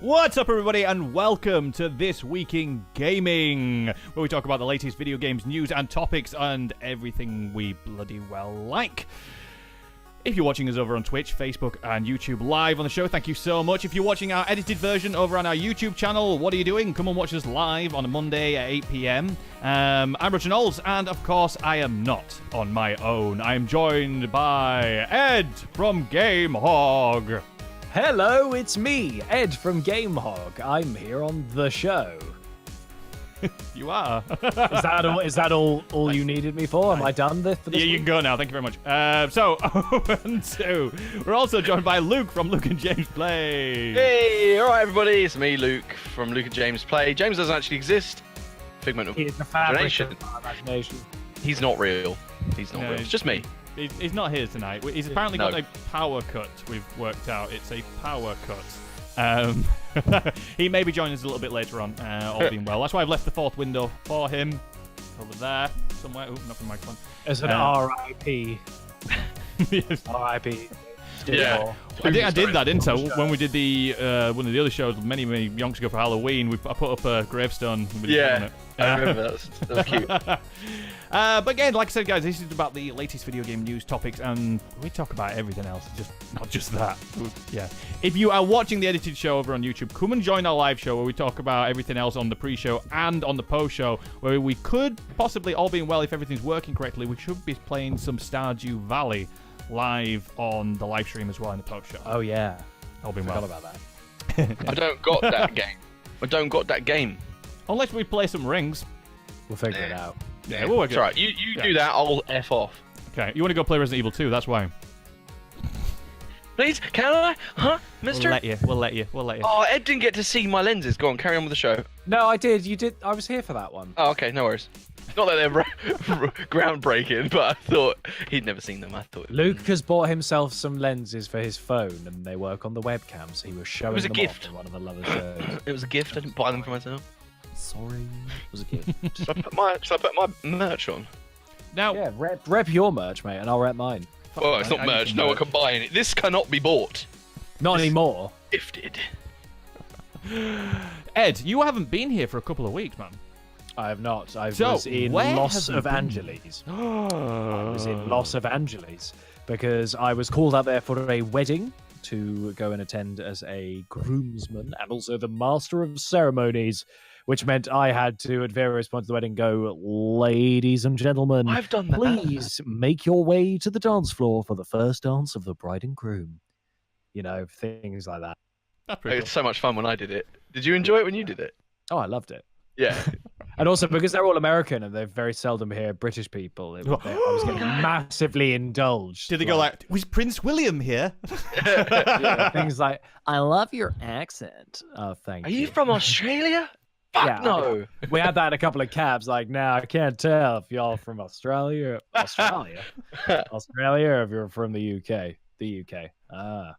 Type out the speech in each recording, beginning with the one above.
What's up, everybody, and welcome to This Week in Gaming, where we talk about the latest video games, news, and topics, and everything we bloody well like. If you're watching us over on Twitch, Facebook, and YouTube live on the show, thank you so much. If you're watching our edited version over on our YouTube channel, what are you doing? Come and watch us live on a Monday at 8 p.m. I'm Roger Knowles, and of course, I am not on my own. I am joined by Ed from GameHog. Hello, it's me, Ed from GameHog. I'm here on the show. You are. Is that all you needed me for? Am I done for this Yeah, you week? can go now. Thank you very much. We're also joined by Luke from Luke and James Play. Hey, alright everybody, it's me, Luke, from Luke and James Play. James doesn't actually exist. Figment of He is the fabric imagination. of my imagination. He's not real. He's not real. It's just me. He's not here tonight. He's apparently got a power cut. We've worked out. It's a power cut. He may be joining us a little bit later on, all being well. That's why I've left the fourth window for him. Over there, somewhere. Ooh, nothing microphone. As an R.I.P. Yes. R.I.P. Yeah. I did that, didn't I? When we did the one of the other shows many yonks ago for Halloween, I put up a gravestone with his name on it. I remember that was cute. But again, like I said, guys, this is about the latest video game news topics, and we talk about everything else, just not just that. Yeah. If you are watching the edited show over on YouTube, come and join our live show where we talk about everything else on the pre-show and on the post-show, where we could possibly, all being well, if everything's working correctly, we should be playing some Stardew Valley live on the live stream as well in the post-show. Oh, yeah. All being Forgot well. about that. I don't got that game. I don't got that game. Unless we play some rings. We'll figure it out. Yeah, we'll work It's it out. alright, you do that, I'll F off. Okay, you want to go play Resident Evil 2, that's why. Please, can I? Huh, mister? We'll let you. Oh, Ed didn't get to see my lenses. Go on, carry on with the show. No, I did. You did. I was here for that one. Oh, okay, no worries. Not that they're groundbreaking, but I thought he'd never seen them. I thought Luke has bought himself some lenses for his phone, and they work on the webcam, so he was showing a them gift. off in one of the lovers' shows. it was a gift. I didn't buy them for myself. Sorry. It was a gift. Should I put my merch on? Now, Yeah, rep your merch, mate, and I'll rep mine. Well, it's not I need merch. some No one merch. can buy it. This cannot be bought. Not anymore. Gifted. Ed, you haven't been here for a couple of weeks, man. I have not. I So, was in where Los have you been? Angeles. I was in Los Angeles because I was called out there for a wedding to go and attend as a groomsman and also the master of ceremonies, which meant I had to, at various points of the wedding, go, ladies and gentlemen, I've done that. please make your way to the dance floor for the first dance of the bride and groom. You know, things like that. That's It pretty was so much fun when I did it. Did you enjoy it when you did it? Oh, I loved it. Yeah. And also because they're all American and they very seldom hear British people, I was getting massively indulged. Did they go like, was Prince William here? Yeah, things like, I love your accent. Oh, thank Are you. you from Australia? Fuck Yeah. no. We had that in a couple of cabs. Like, now I can't tell if y'all from Australia, or if you're from the UK. The UK. Ah,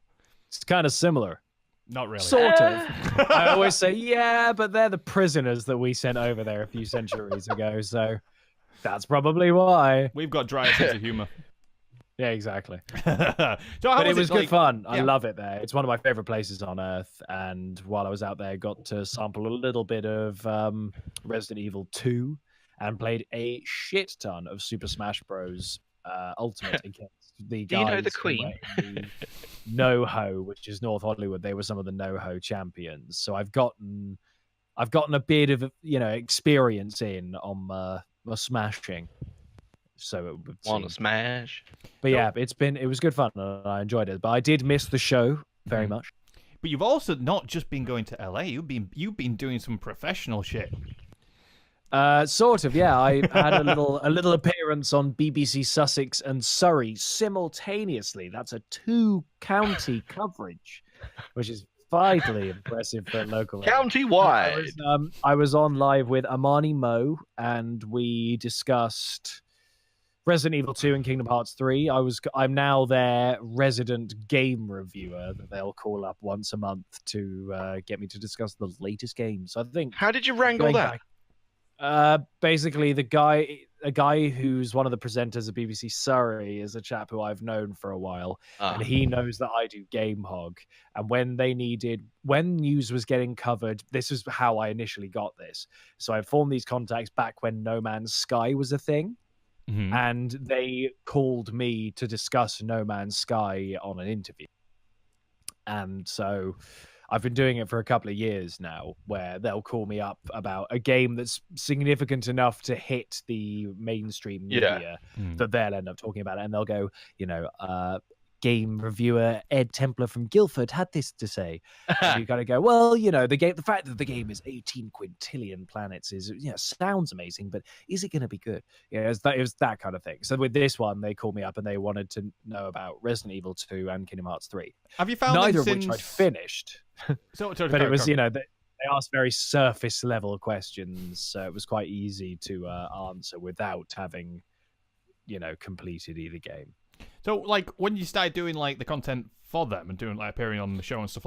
it's kind of similar. Not really. Sort of. I always say, yeah, but they're the prisoners that we sent over there a few centuries ago, so that's probably why. We've got dry sense of humor. Yeah, exactly. So how But it was good like- fun. I yeah. love it there. It's one of my favorite places on earth. And while I was out there, I got to sample a little bit of Resident Evil 2 and played a shit ton of Super Smash Bros. Ultimate against the guys. Do you know the who Queen? were in the NoHo, which is North Hollywood. They were some of the NoHo champions. So I've gotten a bit of experience in on my smashing. So it would Wanna seem. smash? But yeah, it was good fun and I enjoyed it. But I did miss the show very much. But you've also not just been going to LA. You've been doing some professional shit. Sort of, yeah. I had a little appearance on BBC Sussex and Surrey simultaneously. That's a 2-county coverage, which is vitally impressive for a local. County-wide. I was on live with Amani Mo, and we discussed Resident Evil 2 and Kingdom Hearts 3. I'm now their resident game reviewer that they'll call up once a month to get me to discuss the latest games. So I think How did you wrangle going that? back- basically the guy a guy who's one of the presenters of BBC Surrey is a chap who I've known for a while, and he knows that I do Game Hog. And when news was getting covered, this is how I initially got this. So I formed these contacts back when No Man's Sky was a thing. Mm-hmm. And they called me to discuss No Man's Sky on an interview. And so I've been doing it for a couple of years now, where they'll call me up about a game that's significant enough to hit the mainstream media that they'll end up talking about it. And they'll go, game reviewer Ed Templar from Guildford had this to say. And you gotta go, well, the fact that the game is 18 quintillion planets is, sounds amazing, but is it going to be good? It was that kind of thing. So with this one, they called me up and they wanted to know about Resident Evil 2 and Kingdom Hearts 3. Have you found neither of which I'd finished? But it was, they asked very surface level questions, so it was quite easy to answer without having, completed either game. So, when you started doing the content for them and doing appearing on the show and stuff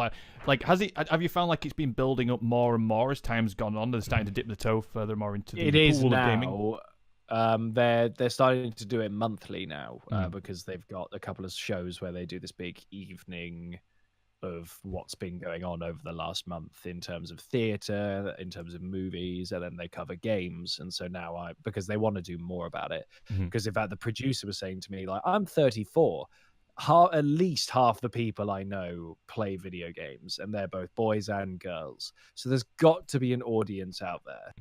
have you found it's been building up more and more as time's gone on? They're starting to dip the toe further more into the pool of gaming. They're starting to do it monthly now because they've got a couple of shows where they do this big evening of what's been going on over the last month in terms of theatre, in terms of movies, and then they cover games. And so now because they want to do more about it, because in fact the producer was saying to me, I'm 34, at least half the people I know play video games, and they're both boys and girls, so there's got to be an audience out there.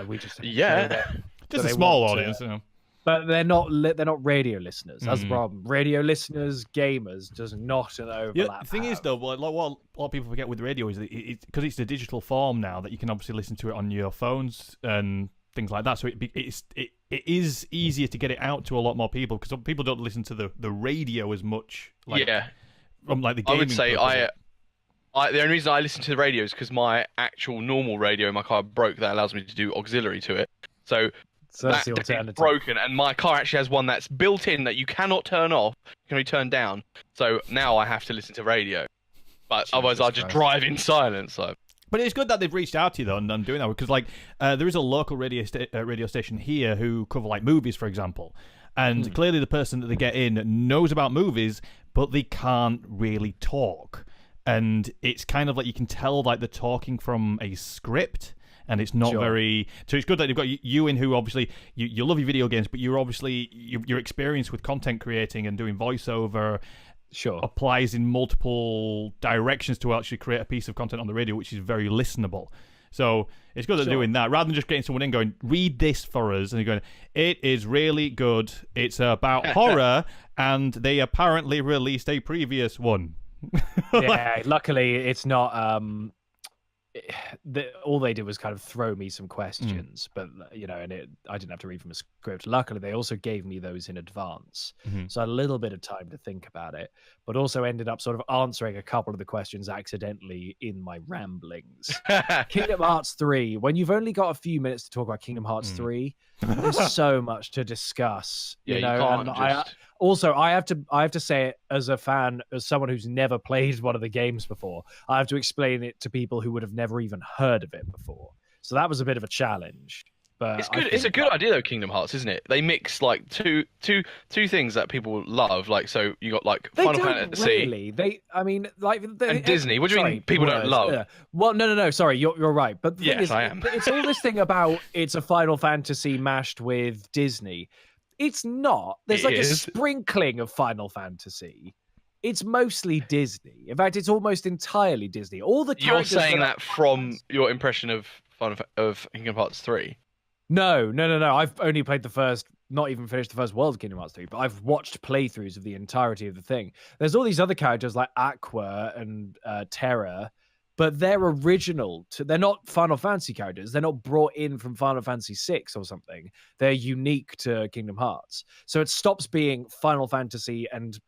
We just just a small audience, But they're not radio listeners. That's the problem. Radio listeners, gamers, does not an overlap. The thing is, though, what a lot of people forget with radio is that because it's a digital form now that you can obviously listen to it on your phones and things like that. So it is easier to get it out to a lot more people because people don't listen to the radio as much. From the gaming. I would say the only reason I listen to the radio is because my actual normal radio in my car broke. That allows me to do auxiliary to it. So that's the alternative. Broken, and my car actually has one that's built in that you cannot turn off, can only turn down. So now I have to listen to radio, but otherwise I'll just drive in silence. So. But it's good that they've reached out to you though and doing that because there is a local radio station here who cover movies, for example, and clearly the person that they get in knows about movies, but they can't really talk, and it's kind of you can tell they're talking from a script. And it's not very... So it's good that they've got you in who obviously... You love your video games, but you're obviously... Your experience with content creating and doing voiceover applies in multiple directions to actually create a piece of content on the radio, which is very listenable. So it's good that they're doing that. Rather than just getting someone in going, read this for us, and you're going, it is really good. It's about horror, and they apparently released a previous one. Luckily it's not... all they did was kind of throw me some questions, but I didn't have to read from a script. Luckily, they also gave me those in advance, so I had a little bit of time to think about it. But also ended up sort of answering a couple of the questions accidentally in my ramblings. Kingdom Hearts 3. When you've only got a few minutes to talk about Kingdom Hearts 3, there's so much to discuss. You know, I have to say it as a fan, as someone who's never played one of the games before. I have to explain it to people who would have never even heard of it before. So that was a bit of a challenge. But it's good. It's a good idea though, Kingdom Hearts, isn't it? They mix two things that people love. So you got Final Fantasy. Really. And Disney. What do you mean people don't love? Yeah. Well, no. Sorry, you're right. But the thing is, I am. It's all this thing about it's a Final Fantasy mashed with Disney. It's not. There's a sprinkling of Final Fantasy. It's mostly Disney. In fact, it's almost entirely Disney. All the characters. You're saying that from your impression of Kingdom Hearts 3. No. I've only played the first, not even finished the first world of Kingdom Hearts 3, but I've watched playthroughs of the entirety of the thing. There's all these other characters like Aqua and Terra, but they're original. They're not Final Fantasy characters. They're not brought in from Final Fantasy VI or something. They're unique to Kingdom Hearts. So it stops being Final Fantasy and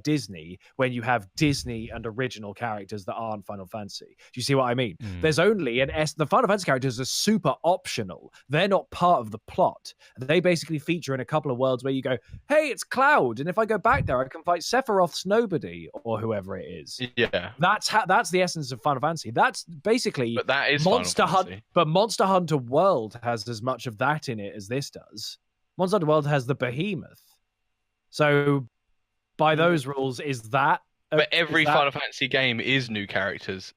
Disney when you have Disney and original characters that aren't Final Fantasy. Do you see what I mean? There's only the Final Fantasy characters are super optional. They're not part of the plot. They basically feature in a couple of worlds where you go, hey, it's Cloud, and if I go back there I can fight Sephiroth's nobody or whoever it is. Yeah, that's the essence of Final Fantasy. That's basically, but that is Monster Hunter World has as much of that in it as this does. Monster Hunter World has the behemoth. So, by those rules, is that? But every Final Fantasy game is new characters.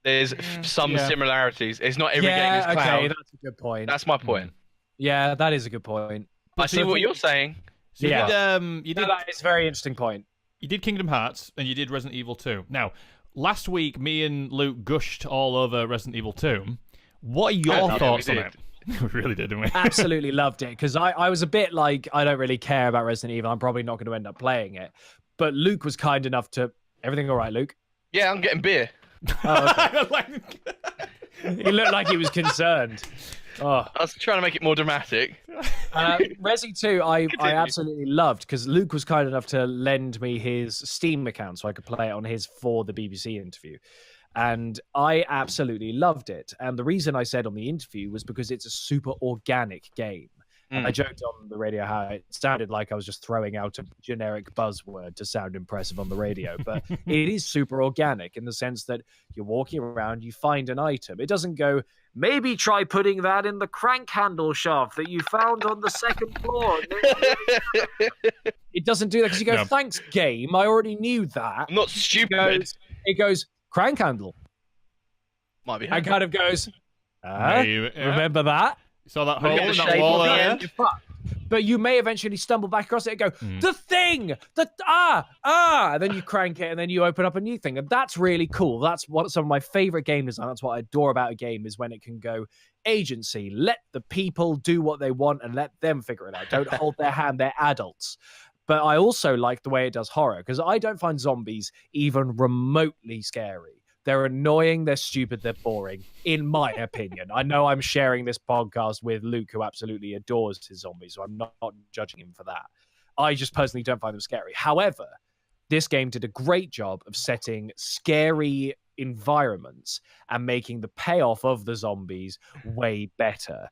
There's some similarities. It's not every game is Cloud. Okay, that's a good point. That's my point. Yeah, that is a good point. I see what you're saying. So yeah, you did. That is a very interesting point. You did Kingdom Hearts and you did Resident Evil 2. Now, last week, me and Luke gushed all over Resident Evil 2. What are your thoughts on it? We really did, didn't we? Absolutely loved it, because I was a bit like, I don't really care about Resident Evil. I'm probably not going to end up playing it. But Luke was kind enough to... Everything all right, Luke? Yeah, I'm getting beer. Oh, okay. He looked like he was concerned. Oh. I was trying to make it more dramatic. Resi 2, I absolutely loved, because Luke was kind enough to lend me his Steam account so I could play it on his for the BBC interview. And I absolutely loved it. And the reason I said on the interview was because it's a super organic game. And I joked on the radio how it sounded like I was just throwing out a generic buzzword to sound impressive on the radio. But it is super organic in the sense that you're walking around, you find an item. It doesn't go, maybe try putting that in the crank handle shaft that you found on the second floor. It doesn't do that, because you go, thanks, game. I already knew that. I'm not stupid. It goes crank handle. Might be. And kind of goes, remember that? You saw that hole in that wall there? But you may eventually stumble back across it and go, the thing! And then you crank it and then you open up a new thing. And that's really cool. That's what some of my favorite game design, that's what I adore about a game, is when it can go agency. Let the people do what they want and let them figure it out. Don't hold their hand. They're adults. But I also like the way it does horror, because I don't find zombies even remotely scary. They're annoying, they're stupid, they're boring, in my opinion. I know I'm sharing this podcast with Luke, who absolutely adores his zombies, so I'm not judging him for that. I just personally don't find them scary. However, this game did a great job of setting scary environments and making the payoff of the zombies way better,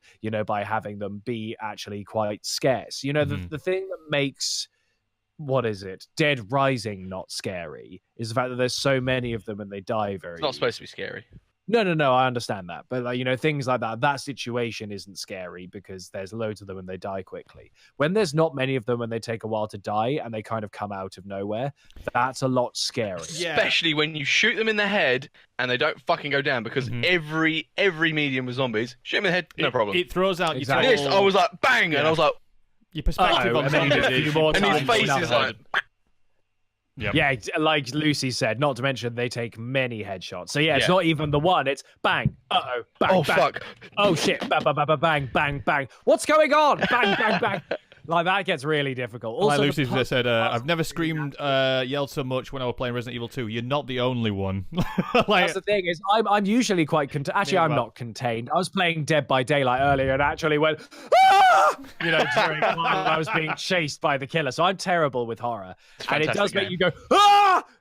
by having them be actually quite scarce. The thing that makes... what is it? Dead Rising not scary is the fact that there's so many of them and they die very. It's not supposed to be scary. No, I understand that, but things like that. That situation isn't scary because there's loads of them and they die quickly. When there's not many of them and they take a while to die and they kind of come out of nowhere, that's a lot scary. Yeah. Especially when you shoot them in the head and they don't fucking go down, because every medium with zombies, shoot them in the head, no problem. It throws out exactly. This, I was like bang, and I was like. Your perspective on zombies. And his face is like... Yeah, like Lucy said, not to mention they take many headshots. So it's not even the one, it's bang, bang, oh, bang. Fuck. Oh, shit, bang, bang, bang. What's going on? Bang, bang, bang. Like, that gets really difficult. Also, like Lucy said, I've never screamed, yelled so much when I was playing Resident Evil 2. You're not the only one. That's the thing, is I'm usually quite contained. Actually, I'm not contained. I was playing Dead by Daylight earlier and actually went, during while I was being chased by the killer. So I'm terrible with horror. And it does make you go,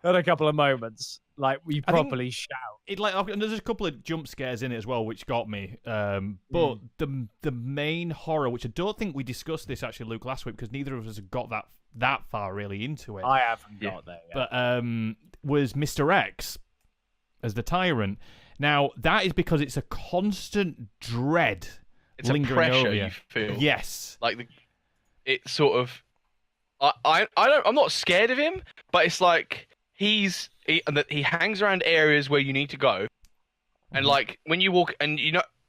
at a couple of moments. Like, we properly shout. And there's a couple of jump scares in it as well, which got me. But the main horror, which I don't think we discussed this actually, Luke, last week, because neither of us have got that far really into it. I haven't got there yet. But was Mr. X as the tyrant. Now, that is because it's a constant dread. It's a pressure you feel. Yes. Like it's sort of. I'm not scared of him, but it's like he hangs around areas where you need to go, and like when you walk, and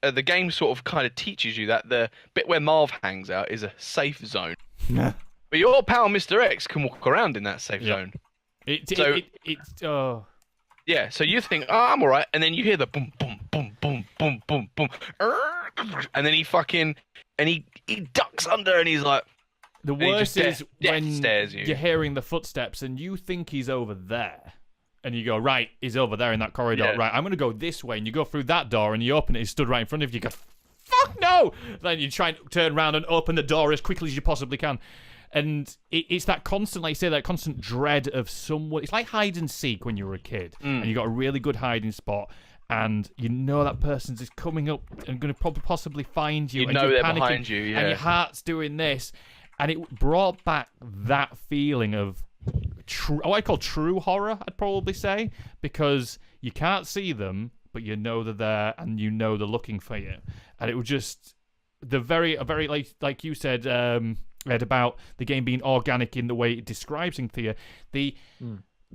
the game sort of kind of teaches you that the bit where Marv hangs out is a safe zone. Yeah. But your pal Mr. X can walk around in that safe zone. Yeah, so you think, I'm all right, and then you hear the boom, boom, boom, boom, boom, boom, boom, and then he ducks under, and he's like. The worst is when you're hearing the footsteps, and you think he's over there, and you go, right, he's over there in that corridor. Yeah. Right, I'm going to go this way, and you go through that door, and you open it, he's stood right in front of you. You go, fuck no! Then you try and turn around and open the door as quickly as you possibly can. And it's that constant, like you say, that constant dread of someone. It's like hide and seek when you were a kid, and you got a really good hiding spot, and you know that person's just coming up and going to possibly find you. You know they're behind you, yeah. And your heart's doing this, and it brought back that feeling of what I call true horror. I'd probably say, because you can't see them, but you know they're there, and you know they're looking for you, and it was just. the very like you said, Ed, about the game being organic in the way it describes things here. The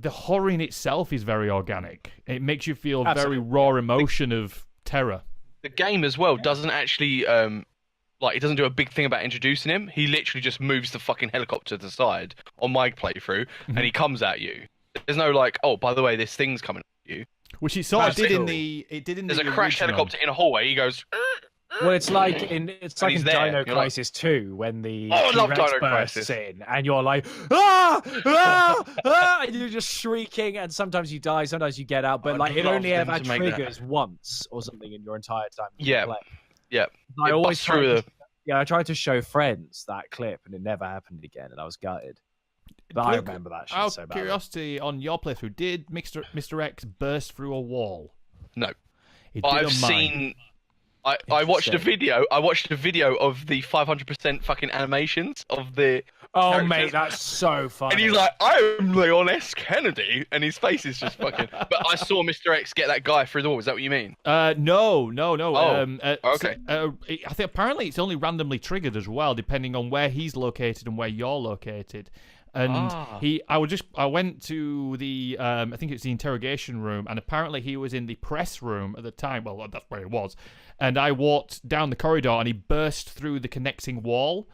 horror in itself is very organic. It makes you feel very raw emotion of terror. The game as well doesn't actually it doesn't do a big thing about introducing him. He literally just moves the fucking helicopter to the side on my playthrough, and he comes at you. There's no like, oh, by the way, this thing's coming at you. Which it sort of did cool. in the. It did in There's the a crashed original. helicopter in a hallway. He goes. Well, it's like in he's Dino there. You're Crisis 2 when the Oh, I love T-Rex Dino bursts Crisis. in, and you're like, ah, and you're just shrieking, and sometimes you die, sometimes you get out, but I'd like it love only them ever to make that. triggers once or something in your entire time. you Yeah. play. Yeah. I It always busts through tried the. Yeah, I tried to show friends that clip, and it never happened again, and I was gutted. But I remember that shit Out so of badly. curiosity, on your playthrough, did Mr. X burst through a wall? No. It did I've on mine. seen. I watched a Interesting. video. I watched a video of the 500% fucking animations of the. Oh, characters. mate, that's so funny. And he's like, I'm Leon S. Kennedy, and his face is just fucking. But I saw Mr. X get that guy through the wall. Is that what you mean? No. Oh, okay. I think apparently it's only randomly triggered as well, depending on where he's located and where you're located. And I went to the, I think it's the interrogation room, and apparently he was in the press room at the time. Well, that's where it was. And I walked down the corridor, and he burst through the connecting wall.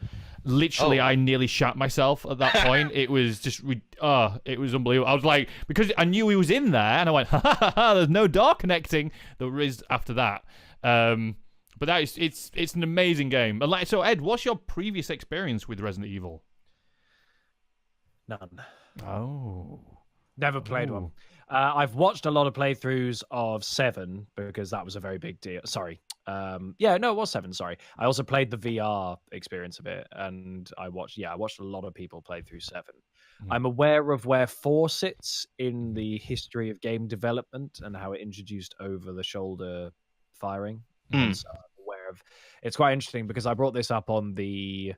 Literally, I nearly shat myself at that point. It was just, it was unbelievable. I was like, because I knew he was in there, and I went, ha, there's no door connecting. There is after that. But that is, it's an amazing game. So, Ed, what's your previous experience with Resident Evil? None. Oh. Never played one. I've watched a lot of playthroughs of 7 because that was a very big deal. Sorry. It was 7, sorry. I also played the VR experience of it, and I watched a lot of people play through 7. I'm aware of where 4 sits in the history of game development and how it introduced over-the-shoulder firing. And so I'm aware of. It's quite interesting because I brought this up on the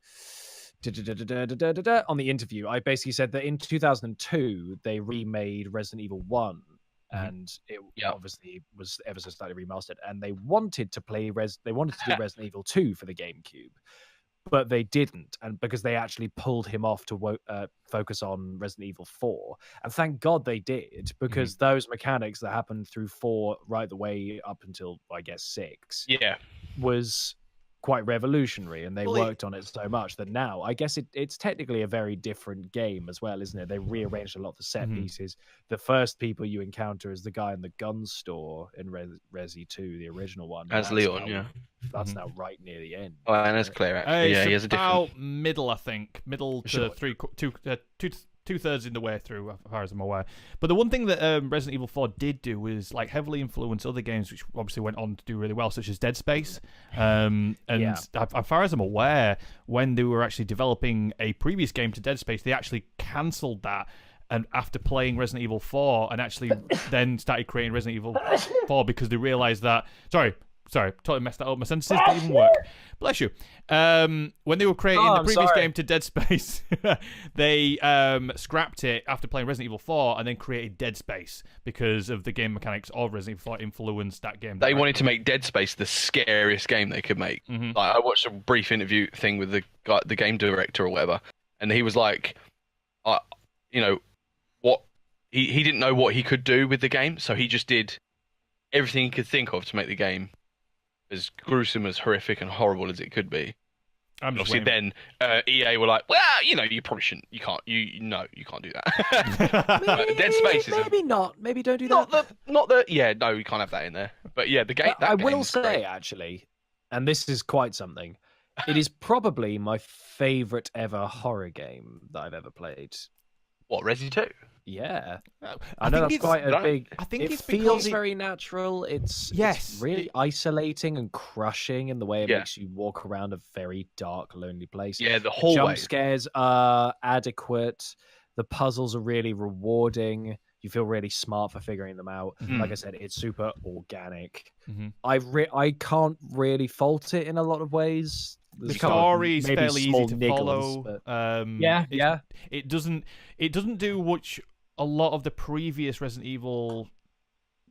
interview. I basically said that in 2002 they remade Resident Evil 1, and it obviously was ever so slightly remastered, and they wanted to do Resident Evil 2 for the GameCube, but they didn't, and because they actually pulled him off to focus on Resident Evil 4, and thank God they did, because those mechanics that happened through 4 right the way up until I guess 6 was quite revolutionary, and they worked on it so much that now I guess it's technically a very different game as well, isn't it? They rearranged a lot of the set pieces. The first people you encounter is the guy in the gun store in Resi 2, the original one. As Leon, That's now right near the end. Oh, and that's clear, actually. It's he has a about different. middle, I think. Middle to two-thirds in the way through, as far as I'm aware. But the one thing that Resident Evil 4 did do was like heavily influence other games, which obviously went on to do really well, such as Dead Space. As far as I'm aware, when they were actually developing a previous game to Dead Space, they actually cancelled that. And after playing Resident Evil 4, and actually then started creating Resident Evil 4 because they realized that. Sorry, totally messed that up. My sentences didn't even work. Bless you. When they were creating the previous game to Dead Space, they scrapped it after playing Resident Evil 4 and then created Dead Space because of the game mechanics of Resident Evil 4 influenced that game. They wanted to make Dead Space the scariest game they could make. Like, I watched a brief interview thing with the guy, the game director or whatever, and he was like, what he didn't know what he could do with the game, so he just did everything he could think of to make the game as gruesome, as horrific and horrible as it could be. Obviously, then EA were like, "Well, you probably shouldn't. You can't. You can't do that." Dead Space is maybe not. Maybe don't do that. Not the. Yeah, no, you can't have that in there. But yeah, the game. I will say actually, and this is quite something. It is probably my favorite ever horror game that I've ever played. What, Resi 2? Yeah, I know that's quite a big. I think it it's feels very natural. It's really isolating and crushing in the way it makes you walk around a very dark, lonely place. Yeah, the hallway. Jump scares are adequate. The puzzles are really rewarding. You feel really smart for figuring them out. Like I said, it's super organic. I can't really fault it in a lot of ways. The story is fairly easy to niggles, follow. It doesn't do which a lot of the previous Resident Evil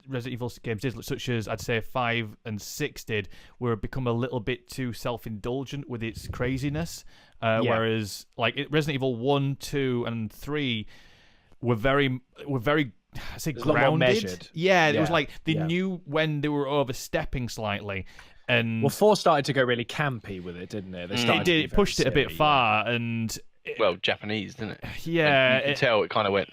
Resident Evil games did, such as I'd say 5 and 6 did, were become a little bit too self-indulgent with its craziness. Whereas like Resident Evil 1, 2, and 3 were very I say grounded. Measured. Yeah, it was like they knew when they were overstepping slightly. And 4 started to go really campy with it, didn't it? It pushed it a bit far, and Japanese, didn't it? Yeah, and you can tell it kind of went.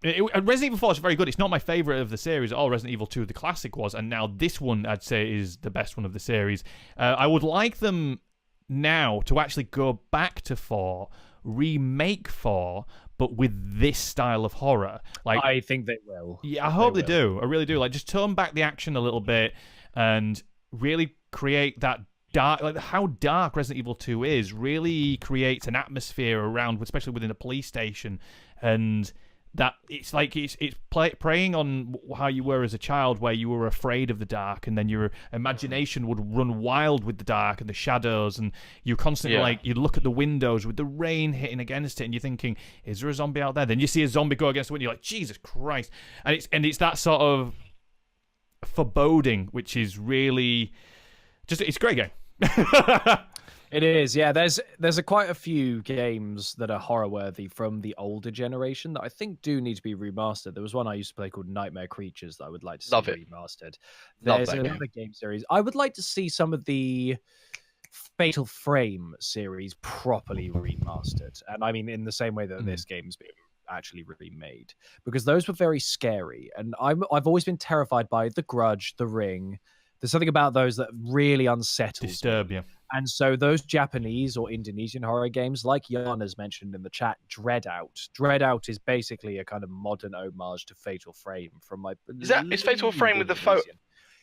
Resident Evil 4 is very good. It's not my favourite of the series at all. Resident Evil 2, the classic, was, and now this one, I'd say, is the best one of the series. I would like them now to actually go back to 4, remake 4, but with this style of horror. Like, I think they will. Yeah, I hope they do. I really do. Like, just tone back the action a little bit and really create that dark, like how dark Resident Evil 2 is, really creates an atmosphere around, especially within a police station, and that it's like it's preying on how you were as a child, where you were afraid of the dark, and then your imagination would run wild with the dark and the shadows, and you constantly like you'd look at the windows with the rain hitting against it, and you're thinking, is there a zombie out there? Then you see a zombie go against the window, you're like, Jesus Christ. And it's that sort of foreboding, which is really just, it's a great game. It is, yeah. There's quite a few games that are horror worthy from the older generation that I think do need to be remastered. There was one I used to play called Nightmare Creatures that I would like to see remastered. There's another game series. I would like to see some of the Fatal Frame series properly remastered, and I mean in the same way that this game's been actually remade, because those were very scary, and I've always been terrified by The Grudge, The Ring. There's something about those that really unsettles disturb you. And so those Japanese or Indonesian horror games, like Jan has mentioned in the chat, Dreadout is basically a kind of modern homage to Fatal Frame from my. Is Fatal Frame with the photo?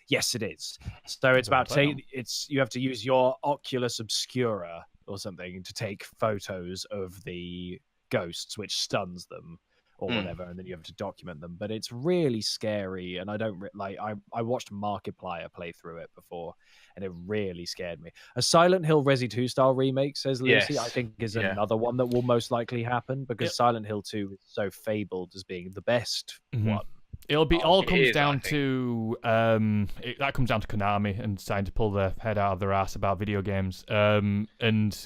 Yes, it is. So it's about you have to use your Oculus Obscura or something to take photos of the ghosts, which stuns them or whatever, and then you have to document them. But it's really scary, and I don't like. I watched Markiplier play through it before, and it really scared me. A Silent Hill Resi 2 style remake, says Lucy, I think is another one that will most likely happen, because Silent Hill 2 is so fabled as being the best one. It'll be comes down to that comes down to Konami and deciding to pull their head out of their ass about video games. And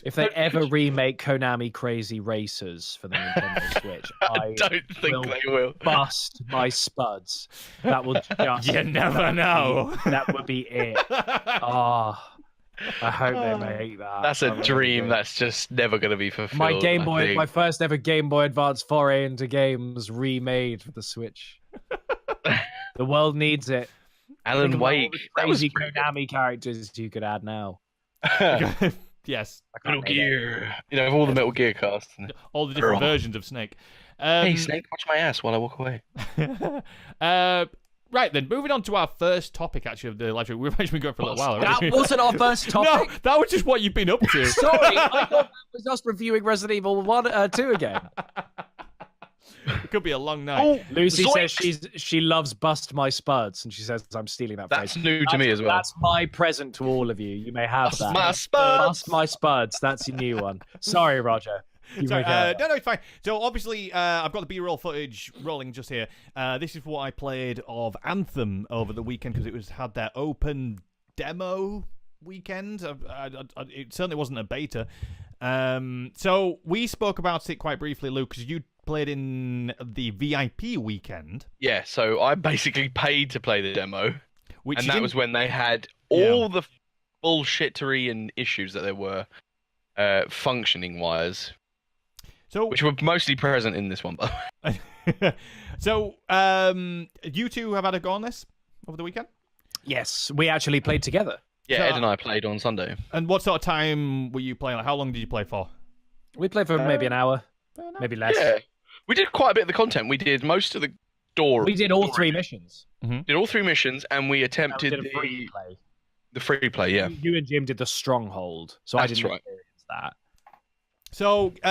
if they ever remake Konami Crazy Racers for the Nintendo Switch, I don't think they will. Bust my spuds. That will just you never know. That would be it. I hope they make that. That's a dream that's just never going to be fulfilled. My first ever Game Boy Advance foray into games remade for the Switch. The world needs it. Alan Wake. That was Konami characters you could add now. Yes. Metal Gear. All the Metal Gear casts. All the different versions of Snake. Hey, Snake, watch my ass while I walk away. Right, then, moving on to our first topic, actually, of the live stream. We've actually been going for a little while. That wasn't our first topic. No, that was just what you've been up to. Sorry, I thought that was us reviewing Resident Evil 2 again. It could be a long night. Lucy says she loves Bust My Spuds, and she says I'm stealing that phrase. That's new to me as well. That's my present to all of you. You may have that. My spuds. Bust My Spuds. That's your new one. Sorry, Roger. Sorry, no, it's fine. So obviously, I've got the B-roll footage rolling just here. This is what I played of Anthem over the weekend, because it had their open demo weekend. It certainly wasn't a beta. So we spoke about it quite briefly, Luke, because you played in the VIP weekend. Yeah, so I basically paid to play the demo, and that was when they had all the bullshittery and issues that there were functioning-wise. Which were mostly present in this one, by the way. So, you two have had a go on this over the weekend? Yes, we actually played together. Yeah, Ed and I played on Sunday. And what sort of time were you playing? Like, how long did you play for? We played for maybe an hour, maybe less. Yeah, we did quite a bit of the content. We did most of the door. We did all 3 missions. Mm-hmm. Did all 3 missions, and we attempted the free play. Yeah, you and Jim did the Stronghold, so I didn't experience that. So, go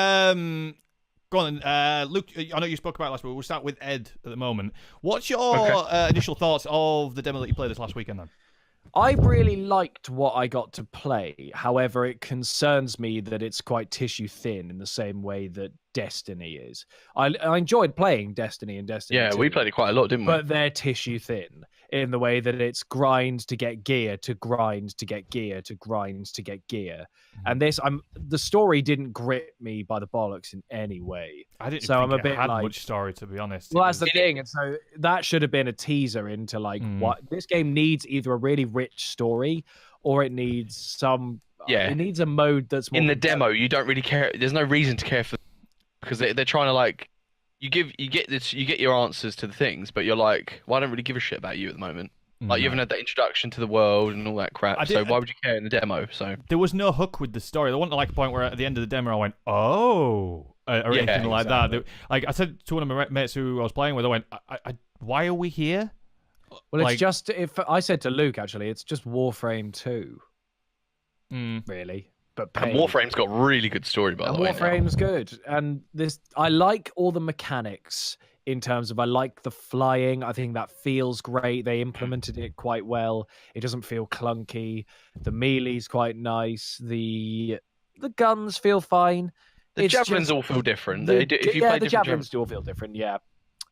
on, Luke. I know you spoke about it last week. We'll start with Ed at the moment. What's your initial thoughts of the demo that you played this last weekend, then? I really liked what I got to play. However, it concerns me that it's quite tissue thin, in the same way that Destiny is. I enjoyed playing Destiny and Destiny. Yeah, 2, we played it quite a lot, didn't we? but they're tissue thin in the way that it's grind to get gear to grind to get gear to grind to get gear. And the story didn't grip me by the bollocks in any way. I didn't so think I'm a it bit had like, much story, to be honest. well, that's the thing. And so that should have been a teaser into like what this game needs: either a really rich story or it needs some. Yeah, it needs a mode that's more in the demo. You don't really care. There's no reason to care for because they're trying to like you get your answers to the things, but you're like, well, I don't really give a shit about you at the moment. Like you haven't had that introduction to the world and all that crap. So why would you care in the demo? So there was no hook with the story. There wasn't like a point where at the end of the demo I went, oh, or anything like that. Like I said to one of my mates who I was playing with, I went, why are we here? Well, it's just if I said to Luke, actually, it's just Warframe 2, really. But Warframe's got really good story, by the way. Warframe's good, and I like all the mechanics in terms of I like the flying. I think that feels great. They implemented it quite well. It doesn't feel clunky. The melee's quite nice. The guns feel fine. The javelins all feel different. The javelins do all feel different. Yeah,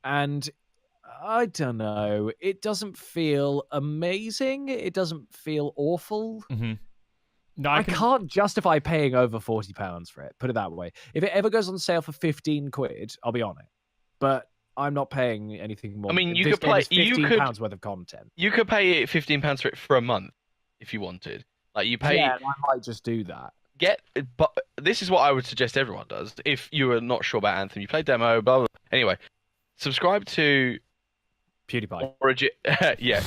and I don't know. It doesn't feel amazing. It doesn't feel awful. No, I can't justify paying over £40 for it. Put it that way. If it ever goes on sale for 15 quid, I'll be on it. But I'm not paying anything more. I mean, you could play £15 worth of content. You could pay £15 for it for a month if you wanted. Like you pay. Yeah, I might just do that. But this is what I would suggest everyone does. If you are not sure about Anthem, you play demo, blah blah. Anyway, subscribe to PewDiePie. Origin. Yeah.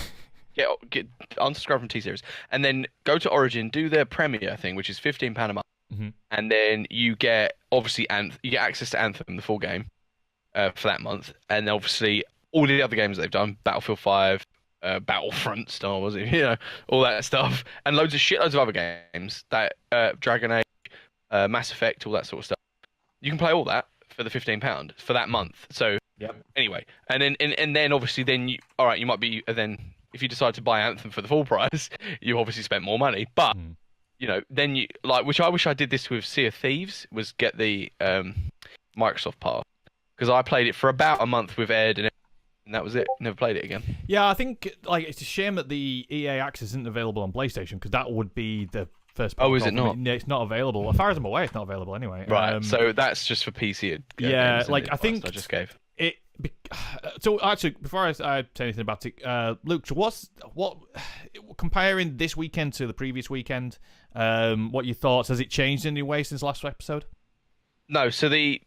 Get unsubscribe from T-Series, and then go to Origin, do their Premier thing, which is £15 a month, and then you get obviously you get access to Anthem, the full game, for that month, and then obviously all the other games they've done, Battlefield 5, Battlefront, Star Wars, all that stuff, and shitloads of other games that Dragon Age, Mass Effect, all that sort of stuff. You can play all that for the £15 for that month. So anyway, and then obviously you might be then. If you decide to buy Anthem for the full price, you obviously spent more money. But then you which I wish I did this with Sea of Thieves, was get the Microsoft Pass, because I played it for about a month with Ed, and that was it. Never played it again. Yeah, I think it's a shame that the EA Access isn't available on PlayStation, because that would be the first. Oh, is it not? It's not available. As far as I'm aware, it's not available anyway. Right. So that's just for PC. Yeah, games, I think I just gave. So actually, before I say anything about it, Luke, so what comparing this weekend to the previous weekend? What your thoughts? Has it changed in any way since last episode? No. So the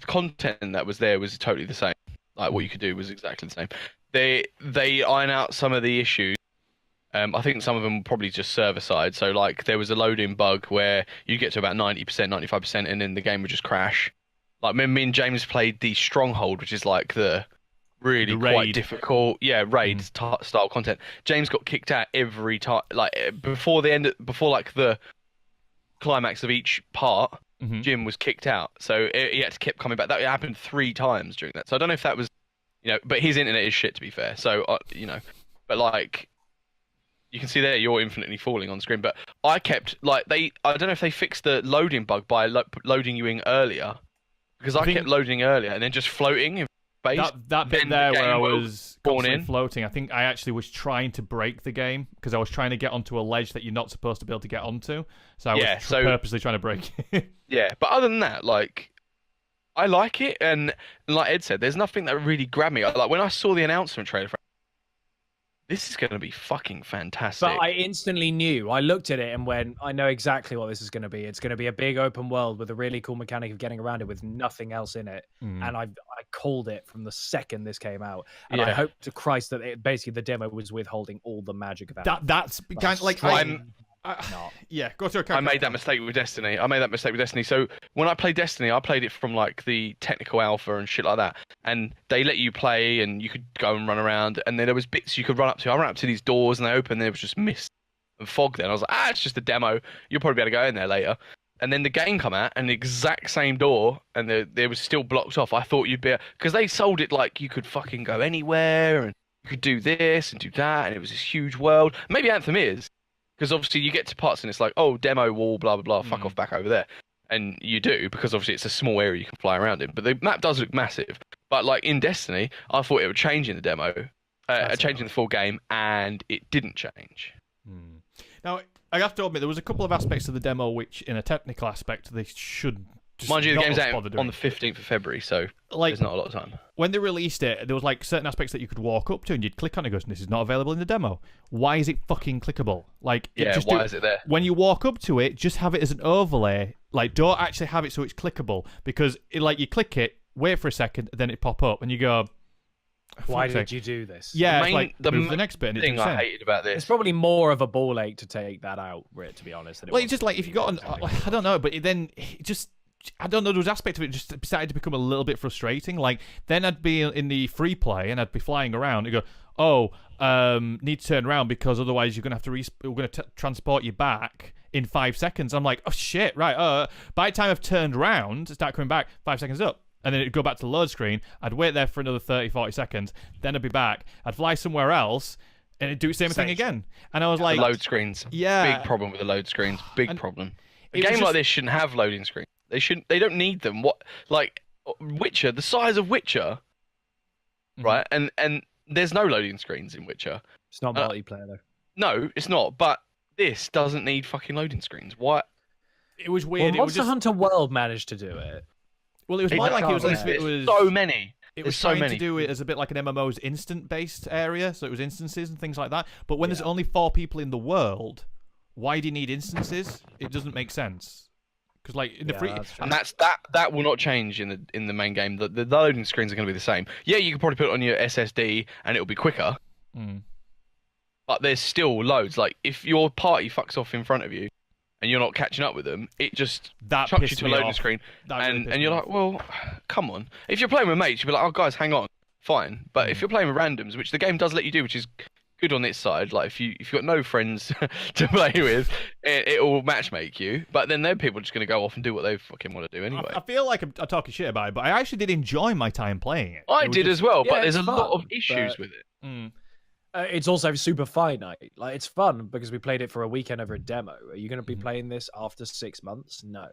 content that was there was totally the same. Like what you could do was exactly the same. They iron out some of the issues. I think some of them were probably just server side. So like there was a loading bug where you get to about 90%, 95%, and then the game would just crash. Like me and James played the Stronghold, which is like the really quite difficult, raid style content. James got kicked out every time, like before the climax of each part. Jim was kicked out, so he had to keep coming back. That happened 3 times during that. So I don't know if that was, but his internet is shit, to be fair. So but like you can see there, you're infinitely falling on screen. But I kept I don't know if they fixed the loading bug by loading you in earlier. Because I kept loading earlier and then just floating in space. That bit there where I was floating, I think I actually was trying to break the game because I was trying to get onto a ledge that you're not supposed to be able to get onto. So I was purposely trying to break it. Yeah, but other than that, I like it, and like Ed said, there's nothing that really grabbed me. Like when I saw the announcement trailer for this is going to be fucking fantastic. But I instantly knew. I looked at it and went, I know exactly what this is going to be. It's going to be a big open world with a really cool mechanic of getting around it with nothing else in it. And I called it from the second this came out. And I hope to Christ that basically the demo was withholding all the magic of it. That's kind of like... go to I made that mistake with Destiny. So when I played Destiny, I played it from like the technical alpha and shit like that. And they let you play and you could go and run around. And then there was bits you could run up to. I ran up to these doors and they opened and there was just mist and fog then. I was like, it's just a demo. You'll probably be able to go in there later. And then the game come out and the exact same door and there was still blocked off. I thought you'd be... Because they sold it like you could fucking go anywhere and you could do this and do that. And it was this huge world. Maybe Anthem is. Because obviously you get to parts and it's like, demo wall, blah, blah, blah, fuck off back over there. and you do because obviously it's a small area you can fly around in. But the map does look massive. But like in Destiny, I thought it would change in the demo, change in the full game, and it didn't change. Now, I have to admit, there was a couple of aspects of the demo which, in a technical aspect, they should just Mind you, the not game's have out bothered on the doing. 15th of February, so Like, there's not a lot of time. when they released it, there was like certain aspects that you could walk up to and you'd click on it and goes, this is not available in the demo. Why is it fucking clickable? Like, Yeah, just why is it there? When you walk up to it, just have it as an overlay. Like, don't actually have it so it's clickable, because like you click it, wait for a second, then it pop up and you go, Why fuck's did sake. you do this? Yeah, The it's main- like, the move to the next bit and it thing doesn't I say. hated about It's this. probably more of a ball ache to take that out, to be honest. Than it Well, was it's just to like if you got an, I don't know, but I don't know, there was aspect of it just started to become a little bit frustrating. Like, then I'd be in the free play and I'd be flying around and go, need to turn around because otherwise you're going to have to, we're going to transport you back in 5 seconds. I'm like, oh shit, right. By the time I've turned around, start coming back, 5 seconds up. And then it'd go back to the load screen. I'd wait there for another 30, 40 seconds. Then I'd be back. I'd fly somewhere else and it'd do the same thing again. And I was like, The load screens. Yeah. Big problem with the load screens. Big problem. A it was game just- like this shouldn't have loading screens. They don't need them. What, like Witcher, the size of Witcher, right? And there's no loading screens in Witcher. It's not multiplayer though. No, it's not. But this doesn't need fucking loading screens. Why? it was Well, weird. Monster Hunter World managed to do it. Well, it was It more like it was doesn't. as if it was so many. It was There's so trying many. to do it as a bit like an MMO's instant-based area, so it was instances and things like that. But when there's only 4 people in the world, why do you need instances? It doesn't make sense. Because like in the free, that's true. And that will not change in the main game. The loading screens are going to be the same. Yeah, you can probably put it on your SSD and it'll be quicker. But there's still loads. Like if your party fucks off in front of you and you're not catching up with them, it just That chucks you pissed to a me loading off. screen. That really And pissed and me you're off. like, well, come on. If you're playing with mates, you'll be like, oh guys, hang on, fine. But if you're playing with randoms, which the game does let you do, which is good on its side. Like if you've got no friends to play with, it will matchmake you. But then people are just going to go off and do what they fucking want to do anyway. I feel like I'm talking shit about it, but I actually did enjoy my time playing it. I did as well, but Yeah, there's a it's lot of fun, issues but- with it. It's also super finite. Like it's fun because we played it for a weekend over a demo. Are you going to be playing this after 6 months? No.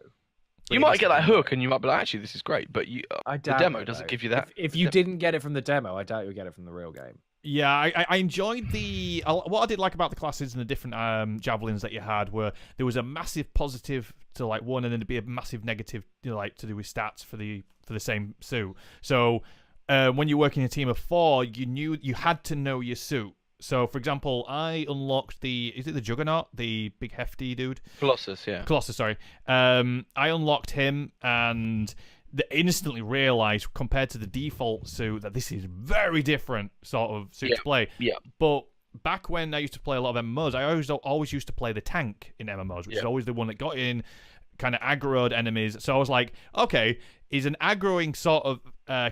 You might get that hook and you might be like, actually, this is great, but I the doubt demo it, doesn't though. give you that. If you didn't get it from the demo, I doubt you'll get it from the real game. Yeah, I enjoyed what I did like about the classes and the different javelins that you had were there was a massive positive to like one, and then there'd be a massive negative, like to do with stats for the same suit. So when you work in a team of 4, you had to know your suit. So for example, I unlocked is it the Juggernaut, the big hefty dude? Colossus, yeah. Colossus, sorry. I unlocked him and instantly realised, compared to the default suit, that this is very different sort of suit to play. Yeah. But back when I used to play a lot of MMOs, I always used to play the tank in MMOs, which is always the one that got in, kind of aggroed enemies. So I was like, okay, he's an aggroing sort of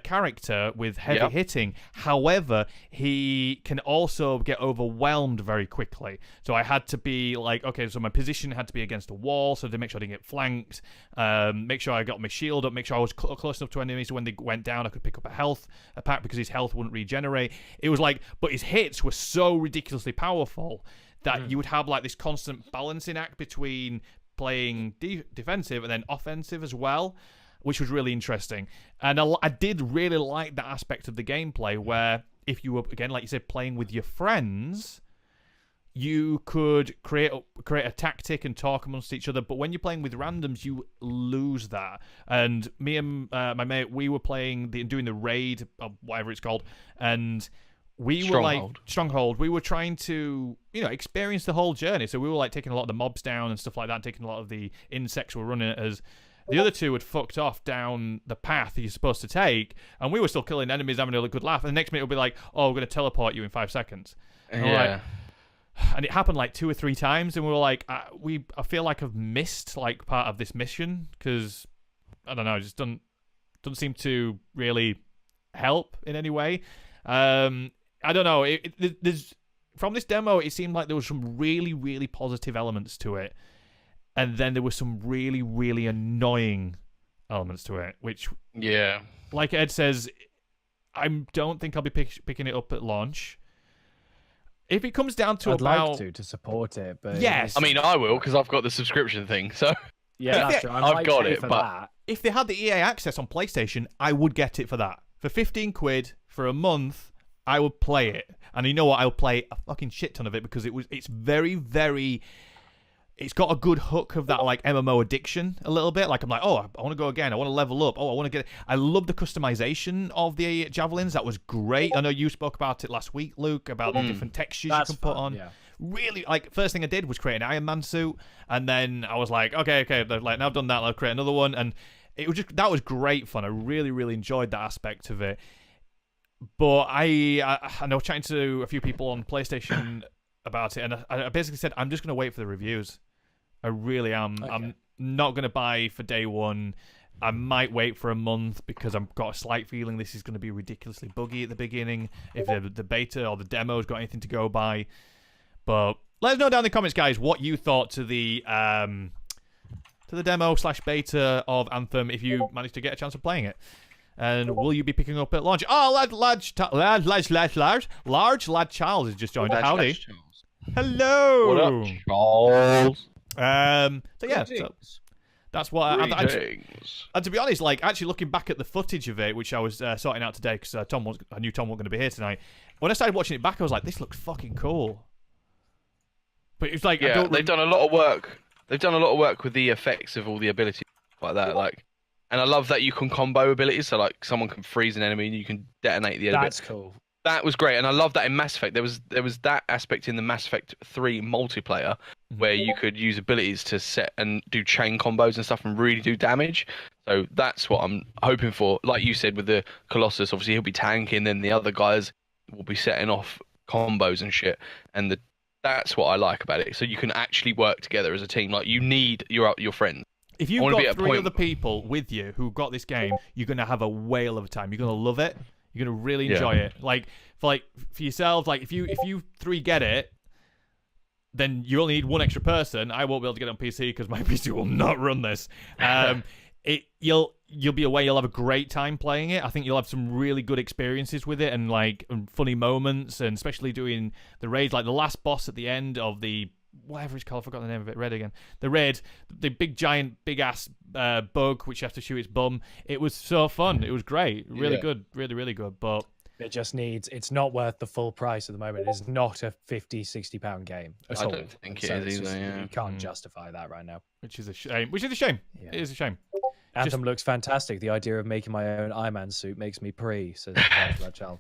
character with heavy hitting. However, he can also get overwhelmed very quickly. So I had to be like, okay, so my position had to be against a wall, so to make sure I didn't get flanked, make sure I got my shield up, make sure I was close enough to enemies so when they went down, I could pick up a pack because his health wouldn't regenerate. It was like, but his hits were so ridiculously powerful that you would have like this constant balancing act between playing defensive and then offensive as well, which was really interesting. And I did really like that aspect of the gameplay where if you were, again, like you said, playing with your friends, you could create a tactic and talk amongst each other. But when you're playing with randoms, you lose that. And me and my mate, we were doing the raid, or whatever it's called, and we were like Stronghold. We were trying to, experience the whole journey. So we were like taking a lot of the mobs down and stuff like that, taking a lot of the insects were running at us. The other two had fucked off down the path you're supposed to take, and we were still killing enemies, having a good laugh. And the next minute, it'll be like, "Oh, we're going to teleport you in 5 seconds." And and it happened like 2 or 3 times, and we were like, I feel like I've missed like part of this mission because I don't know, it just doesn't seem to really help in any way. I don't know. There's from this demo, it seemed like there was some really, really positive elements to it. And then there were some really, really annoying elements to it, which, like Ed says, I don't think I'll be picking it up at launch. If it comes down to I'd like to support it, but yes, I mean, I will because I've got the subscription thing. So Yeah, that's true. I I've might got pay it, for but that. If they had the EA access on PlayStation, I would get it for that. For 15 quid for a month, I would play it. And you know what? I would play a fucking shit ton of it because it's very, very... It's got a good hook of that like MMO addiction a little bit. Like I'm like, oh, I want to go again. I want to level up. Oh, I want to get. I love the customization of the javelins. That was great. I know you spoke about it last week, Luke, about the different textures you can put on. Yeah. Really, like first thing I did was create an Iron Man suit, and then I was like, okay, like now I've done that, I'll create another one, and it was just that was great fun. I really, really enjoyed that aspect of it. But I know chatting to a few people on PlayStation about it, and I basically said I'm just going to wait for the reviews. I really am. Okay. I'm not going to buy for day one. I might wait for a month because I've got a slight feeling this is going to be ridiculously buggy at the beginning if the beta or the demo's got anything to go by. But let us know down in the comments, guys, what you thought to the demo/beta of Anthem if you managed to get a chance of playing it. And will you be picking up at launch? Oh, large lad Charles has just joined. Howdy. Hello. What up, Charles? So yeah, that's what. And to be honest, like actually looking back at the footage of it, which I was sorting out today because I knew Tom wasn't going to be here tonight. When I started watching it back, I was like, "This looks fucking cool." But it's like, yeah, they've done a lot of work. They've done a lot of work with the effects of all the abilities like that. Like, and I love that you can combo abilities. So like, someone can freeze an enemy and you can detonate the enemy. That's cool. That was great, and I love that in Mass Effect. There was that aspect in the Mass Effect 3 multiplayer where you could use abilities to set and do chain combos and stuff and really do damage. So that's what I'm hoping for. Like you said with the Colossus, obviously he'll be tanking, then the other guys will be setting off combos and shit. And that's what I like about it. So you can actually work together as a team. Like you need your friends. If you've got 3 other people with you who got this game, you're gonna have a whale of a time. You're gonna love it. You're gonna really enjoy it. Like for yourself, like if you 3 get it, then you only need 1 extra person. I won't be able to get it on PC because my PC will not run this. You'll be away. You'll have a great time playing it. I think you'll have some really good experiences with it and funny moments, and especially doing the raids. Like the last boss at the end of the whatever it's called, I forgot the name of it. Red again. The raid, the big giant, big ass bug which you have to shoot its bum. It was so fun. It was great. Really good. Really, really good. But it just needs. It's not worth the full price at the moment. It's not a £50-60 game. I don't think it is either. Yeah. You can't justify that right now. Which is a shame. Yeah. It is a shame. Anthem looks fantastic. The idea of making my own Iron Man suit makes me pre. Says that child.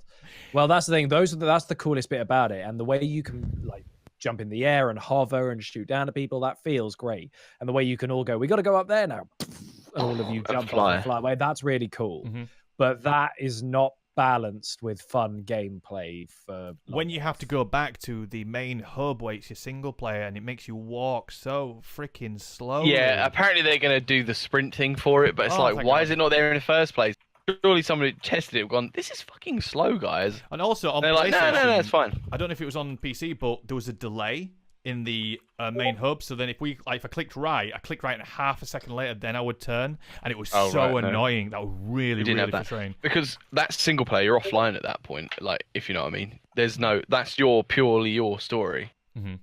Well, that's the thing. That's the coolest bit about it, and the way you can like jump in the air and hover and shoot down at people, that feels great. And the way you can all go, we got to go up there now, and all of you jump off and fly away. That's really cool. Mm-hmm. But that is not balanced with fun gameplay for when you have to go back to the main hub where it's your single player and it makes you walk so freaking slowly. Yeah, apparently they're going to do the sprint thing for it, but it's why is it not there in the first place? Surely somebody tested it and gone, this is fucking slow, guys. And also on PlayStation, like, no, it's fine. I don't know if it was on PC, but there was a delay in the main hub. So then if I clicked right, and half a second later, then I would turn, and it was annoying. That was really frustrating. Because Mm-hmm.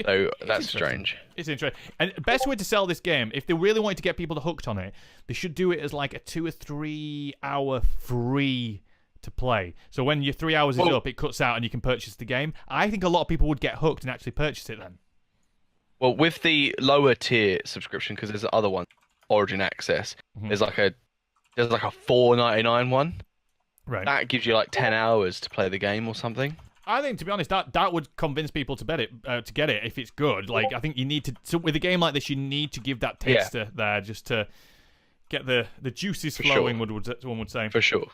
So that's strange. It's interesting. And the best way to sell this game, if they really wanted to get people hooked on it, they should do it as like a 2 or 3 hour free to play. So when your 3 hours is up, it cuts out and you can purchase the game. I think a lot of people would get hooked and actually purchase it then. Well, with the lower tier subscription, because there's the other one, Origin Access, there's like a $4.99 one. Right. That gives you like 10 hours to play the game or something. I think, to be honest, that would convince people to get it if it's good. Like, I think you need to... So with a game like this, you need to give that taster there just to get the juices flowing, one would say. For sure.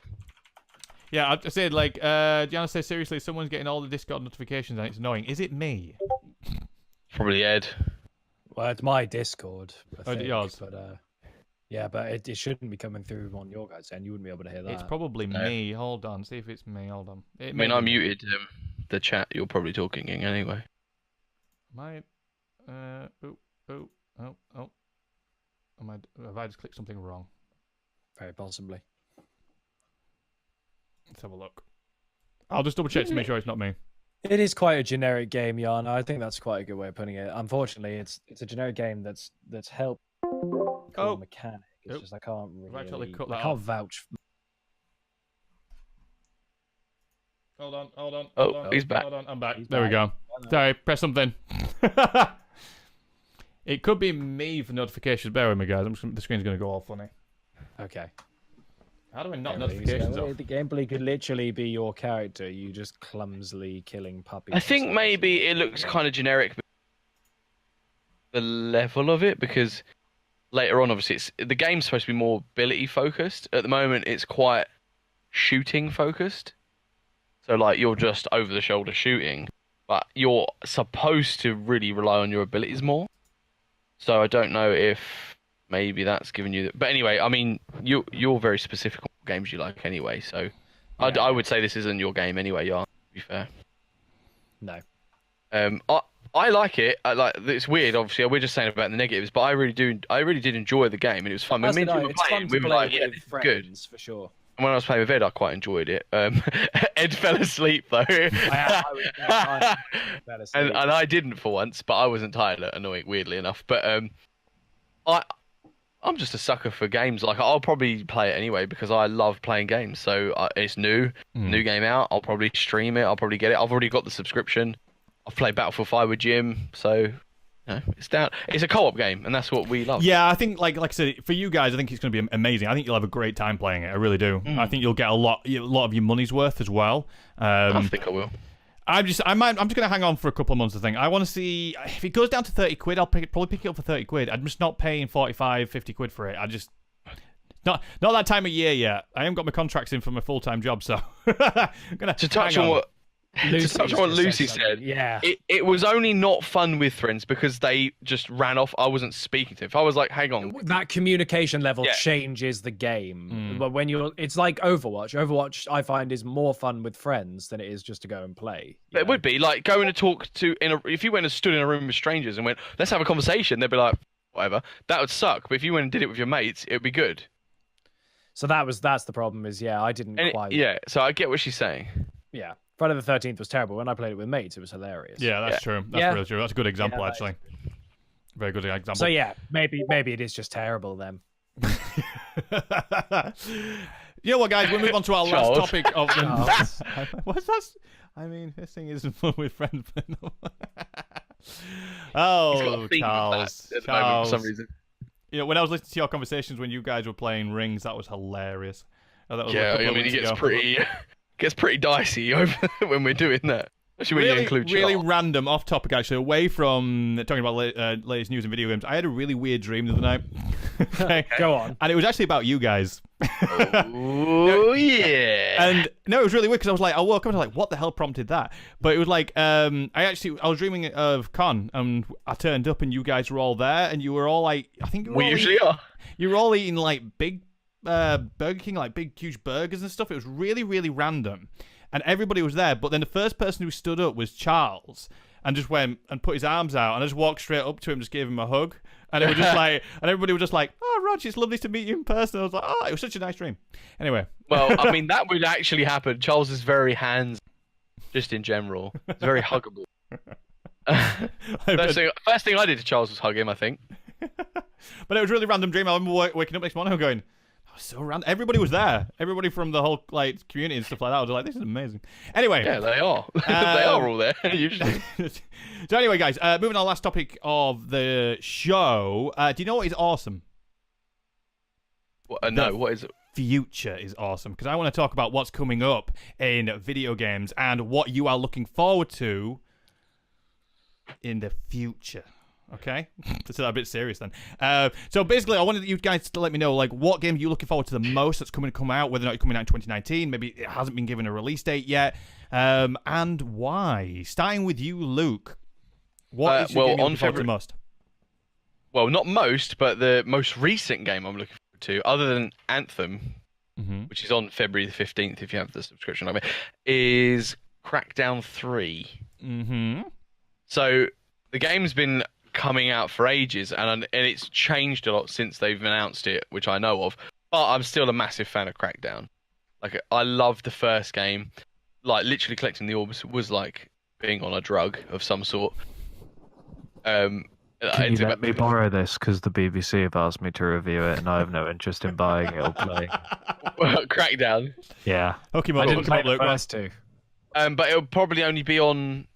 Yeah, I said, like, Gianna says, seriously, someone's getting all the Discord notifications and it's annoying. Is it me? Probably Ed. Well, it's my Discord. I think, yours? But, yeah, but it shouldn't be coming through on your guys' end. You wouldn't be able to hear that. It's probably me. Hold on. See if it's me. Hold on. I mean, I muted the chat. You're probably talking in anyway. Have I just clicked something wrong? Very possibly. Let's have a look. I'll just double check to make sure it's not me. It is quite a generic game, Jan. I think that's quite a good way of putting it. Unfortunately, it's a generic game that's helped cool mechanic. It's just I can't I've actually really. cut I that can't off. vouch. Hold on. Oh, he's back. Hold on, I'm back. He's There we back. go. Hello. Sorry, press something. It could be me for notifications. Bear with me, guys. The screen's going to go all funny. Okay. How do I knock There we notifications go. off? The gameplay could literally be your character. You just clumsily killing puppies. I think maybe it looks kind of generic. The level of it, because later on, obviously, the game's supposed to be more ability focused. At the moment, it's quite shooting focused. So, like, you're just over the shoulder shooting, but you're supposed to really rely on your abilities more. So I don't know if maybe that's giving you. But anyway, I mean, you're very specific on what games you like anyway. So I would say this isn't your game anyway. To be fair. No. I like it. It's weird. Obviously, we're just saying about the negatives, but I really did enjoy the game, and it was fun. That's Me the and Jim night. were It's playing. fun We to were play like, yeah, with this is good. friends for sure. And when I was playing with Ed, I quite enjoyed it. Ed fell asleep though. I fell asleep. And I didn't for once, but I wasn't tired. Annoying, weirdly enough. But I'm just a sucker for games. Like, I'll probably play it anyway because I love playing games. So it's new game out. I'll probably stream it. I'll probably get it. I've already got the subscription. I've played Battlefield 5 with Jim, so it's down. It's a co-op game, and that's what we love. Yeah, I think, like I said, for you guys, I think it's going to be amazing. I think you'll have a great time playing it. I really do. I think you'll get a lot of your money's worth as well. I think I will. I'm just going to hang on for a couple of months, I think. I want to see if it goes down to 30 quid. I'll probably pick it up for 30 quid. I'm just not paying 45, 50 quid for it. I just not that time of year yet. I haven't got my contracts in for my full-time job, so I'm gonna To touch on what Lucy just said, yeah. it was only not fun with friends because they just ran off. I wasn't speaking to them. If I was like, hang on, That communication level Yeah. changes the game. But when it's like Overwatch. Overwatch, I find, is more fun with friends than it is just to go and play. you it know? would be like going to talk to if you went and stood in a room with strangers and went, let's have a conversation. They'd be like, whatever. That would suck. But if you went and did it with your mates, it would be good. So that's the problem. I didn't quite. So I get what she's saying. Yeah. Friday the 13th was terrible. When I played it with mates, it was hilarious. Yeah, that's true. That's really true. That's a good example, that actually. Very good example. So yeah, maybe it is just terrible then. You know what, guys? We'll move on to our last Charles. topic of the. What's that? I mean, this thing isn't fun with friends. Oh, He's got a theme with Charles. that at the moment for some reason. You know, when I was listening to your conversations when you guys were playing Rings, that was hilarious. Oh, that was Yeah, a couple I of mean, it weeks gets ago. pretty dicey over when we're doing that. Especially when you include really Charles. random off topic, actually, away from talking about latest news and video games. I had a really weird dream the other night. Okay. Go on. And it was actually about you guys. Oh yeah. And no, it was really weird because I was like, I woke up and I was like, what the hell prompted that? But it was like, I was dreaming of Con, and I turned up and you guys were all there, and you were all like, I think you were We all usually are. you were all eating like big Burger King, like big huge burgers and stuff. It was really, really random. And everybody was there, but then the first person who stood up was Charles, and just went and put his arms out, and I just walked straight up to him, just gave him a hug, and it was just like, and everybody was just like, "Oh, Rog, it's lovely to meet you in person." I was like, "Oh, it was such a nice dream." Anyway, Well, I mean, that would actually happen. Charles is very hands, just in general. He's very huggable. First thing I did to Charles was hug him, I think. But it was a really random dream. I remember waking up next morning and going, "Oh, so random." Everybody was there. Everybody from the whole like community and stuff like that. I was like, "This is amazing." Anyway, Yeah, they are. They are all there, usually. So anyway, guys, moving on to the last topic of the show. Do you know what is awesome? No, what is it? Future is awesome, because I want to talk about what's coming up in video games and what you are looking forward to in the future. Okay, that's a bit serious then. So basically, I wanted you guys to let me know, like, what game you're looking forward to the most that's coming to come out, whether or not it's coming out in 2019, maybe it hasn't been given a release date yet, and why. Starting with you, Luke. What is your game you're looking forward to most? Well, not most, but the most recent game I'm looking forward to, other than Anthem, which is on February the 15th, if you have the subscription, I mean, is Crackdown 3. So the game's been coming out for ages, and it's changed a lot since they've announced it, which I know of. But I'm still a massive fan of Crackdown. Like, I loved the first game. Like, literally collecting the orbs was like being on a drug of some sort. And Can you let me borrow this? Because the BBC have asked me to review it, and I have no interest in buying it or playing. Crackdown. Yeah. Hook him up, I didn't hook him play up, the Luke. first two. But it'll probably only be on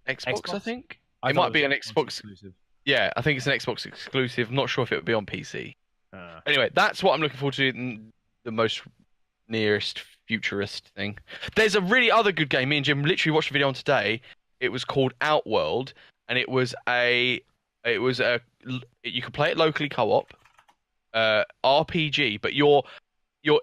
Xbox, I Xbox? think. I It thought might be was an Xbox. exclusive. Yeah, I think it's an Xbox exclusive. I'm not sure if it would be on PC. Ah. Anyway, that's what I'm looking forward to. The most nearest futurist thing. There's a really other good game. Me and Jim literally watched a video on today. It was called Outworld, and you could play it locally co-op, RPG, but you're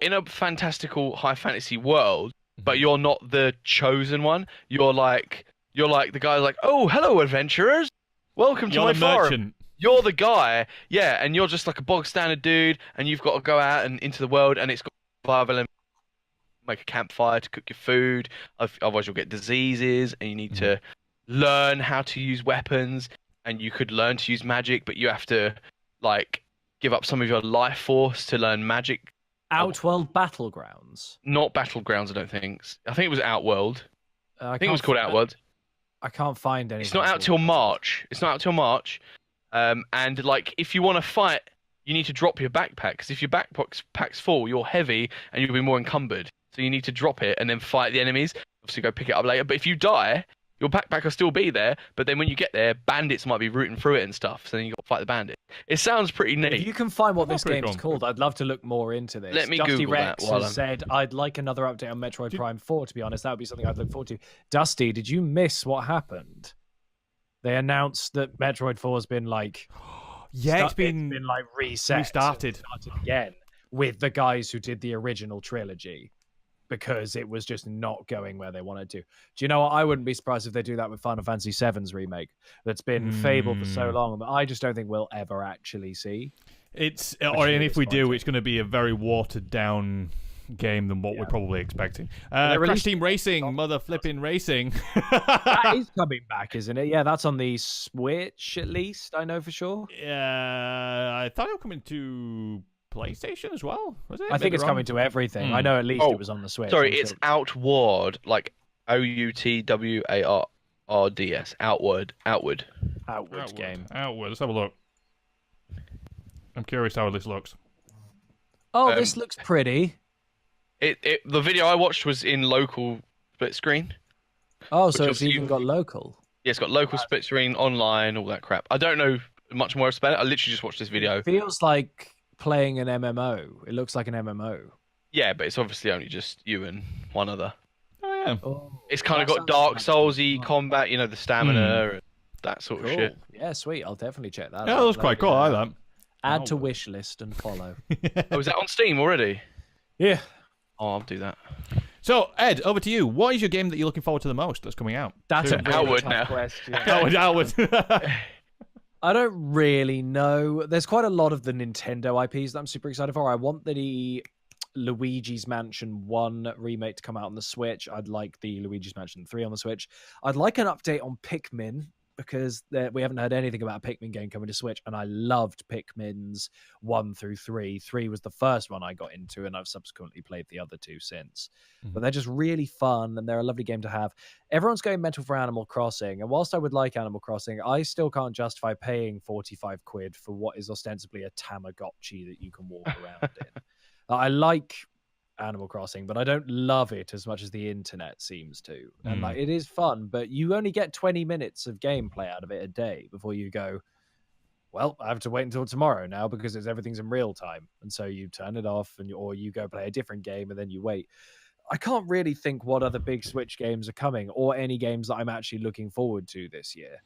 in a fantastical high fantasy world, but you're not the chosen one. You're like the guy like, oh, hello adventurers, welcome to You're my the farm. merchant. You're the guy, yeah, and you're just like a bog standard dude, and you've got to go out and into the world, and it's got survival and make a campfire to cook your food. Otherwise, you'll get diseases, and you need to learn how to use weapons, and you could learn to use magic, but you have to like give up some of your life force to learn magic. Outworld Battlegrounds. Not Battlegrounds, I don't think. I think it was Outworld. I think it was called Outworld. I can't find any. It's not out till March. And like, if you want to fight, you need to drop your backpack, because if your backpack's full, you're heavy and you'll be more encumbered. So you need to drop it and then fight the enemies. Obviously, go pick it up later. But if you die, your backpack will still be there. But then when you get there, bandits might be rooting through it and stuff. So then you got to fight the bandit. It sounds pretty neat. If you can find what this pretty game's cool. called, I'd love to look more into this. Let me Dusty Google Rex that while has I'm- said, I'd like another update on Metroid Prime 4, to be honest. That would be something I'd look forward to. Dusty, did you miss what happened? They announced that Metroid 4 has been like... Yeah, it's been like reset. restarted. Again with the guys who did the original trilogy, because it was just not going where they wanted to. Do you know what? I wouldn't be surprised if they do that with Final Fantasy VII's remake that's been fabled for so long, but I just don't think we'll ever actually see. It's Which or is and if we do, disappointing. it's going to be a very watered down game than what we're probably expecting. they're Crash releasing- Team Racing, mother flipping racing. That is coming back, isn't it? Yeah, that's on the Switch at least, I know for sure. Yeah, I thought it was coming to PlayStation as well. Was it? I think Maybe it's wrong. coming to everything. I Hmm. know at least Oh, it was on the Switch. Sorry, I'm it's sure. Outward, like OUTWARDS. Outward. Outward Outward. game. Outward. Let's have a look. I'm curious how this looks. Oh, this looks pretty. The video I watched was in local split screen. Oh, so Which it's obviously even got local. Yeah, it's got local split screen, online, all that crap. I don't know much more about it. I literally just watched this video. It feels like playing an MMO. It looks like an MMO. Yeah, but it's obviously only just you and one other. Oh yeah. Oh, It's kind of that got sounds Dark like Souls-y fun. combat, the stamina and that sort of Cool. shit. Yeah, sweet. I'll definitely check that. Yeah, out. that was quite cool. I like Add to Outward. wish list and follow. Oh, is that on Steam already? Yeah. Oh, I'll do that. So, Ed, over to you. What is your game that you're looking forward to the most that's coming out? That's a Soon? really Outward tough now. question. Outward. I don't really know. There's quite a lot of the Nintendo IPs that I'm super excited for. I want the Luigi's Mansion 1 remake to come out on the Switch. I'd like the Luigi's Mansion 3 on the Switch. I'd like an update on Pikmin, because we haven't heard anything about a Pikmin game coming to Switch, and I loved Pikmin's 1 through 3. 3 was the first one I got into, and I've subsequently played the other two since. But they're just really fun, and they're a lovely game to have. Everyone's going mental for Animal Crossing, and whilst I would like Animal Crossing, I still can't justify paying 45 quid for what is ostensibly a Tamagotchi that you can walk around in. I like Animal Crossing, but I don't love it as much as the internet seems to. And like, it is fun, but you only get 20 minutes of gameplay out of it a day before you go, well, I have to wait until tomorrow now because everything's in real time. And so you turn it off, or you go play a different game and then you wait. I can't really think what other big Switch games are coming, or any games that I'm actually looking forward to this year.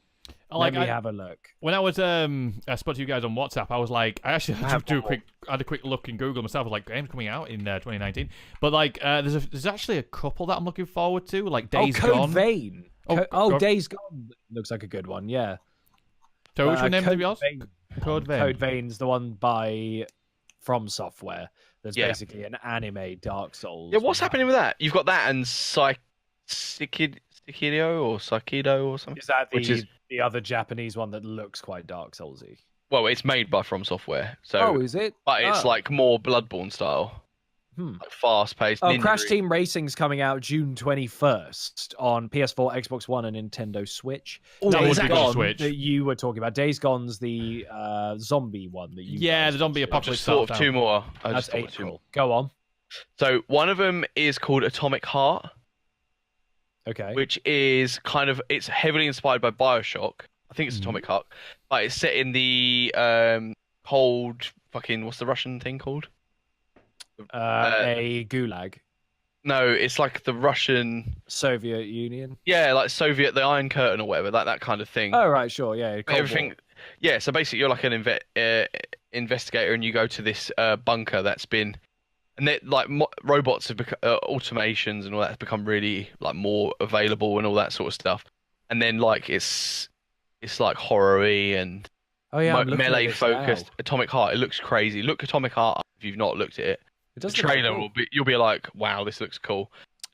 Let me have a look. When I was I spoke to you guys on WhatsApp, I was like, I actually had to had a quick look in Google myself. I was like, games coming out in 2019, but like there's actually a couple that I'm looking forward to, like Days Code Gone. Vein. Oh, Days Gone looks like a good one. Yeah. So which one name of yours? Vein. Code Vein. Code Vein's the one by From Software. There's Yeah. basically an anime Dark Souls. Yeah, what's happening with that? You've got that and Psychido or something. Is that Which is- the other Japanese one that looks quite Dark Soulsy? Well, it's made by From Software, so Oh, is it? but it's Oh. like more Bloodborne style. like fast-paced. Oh, Ninja Crash Team Racing's coming out June 21st on PS4, Xbox One, and Nintendo Switch. That Days would be good Gone Switch. that you were talking about. Days Gone's the zombie one that you. Yeah, guys the zombie mentioned. I apocalypse. just thought of two more. I That's just thought of two more. April. Go on. So one of them is called Atomic Heart, Okay. which is it's heavily inspired by BioShock. I think it's Atomic Heart, but it's set in the cold what's the Russian thing called? A gulag. No, it's like the Russian, Soviet Union. like Soviet, the Iron Curtain or whatever, that kind of thing. Oh right, sure, yeah. Cold Everything, War. yeah. So basically, you're like an investigator, and you go to this bunker that's been, and like robots have become automations and all that has become really like more available and all that sort of stuff. And then like it's like horror-y and Oh yeah, I'm looking at melee this focused. now. Atomic Heart. It looks crazy. Look Atomic Heart up if you've not looked at it. It The does look trailer cool. you'll be like, wow, this looks cool.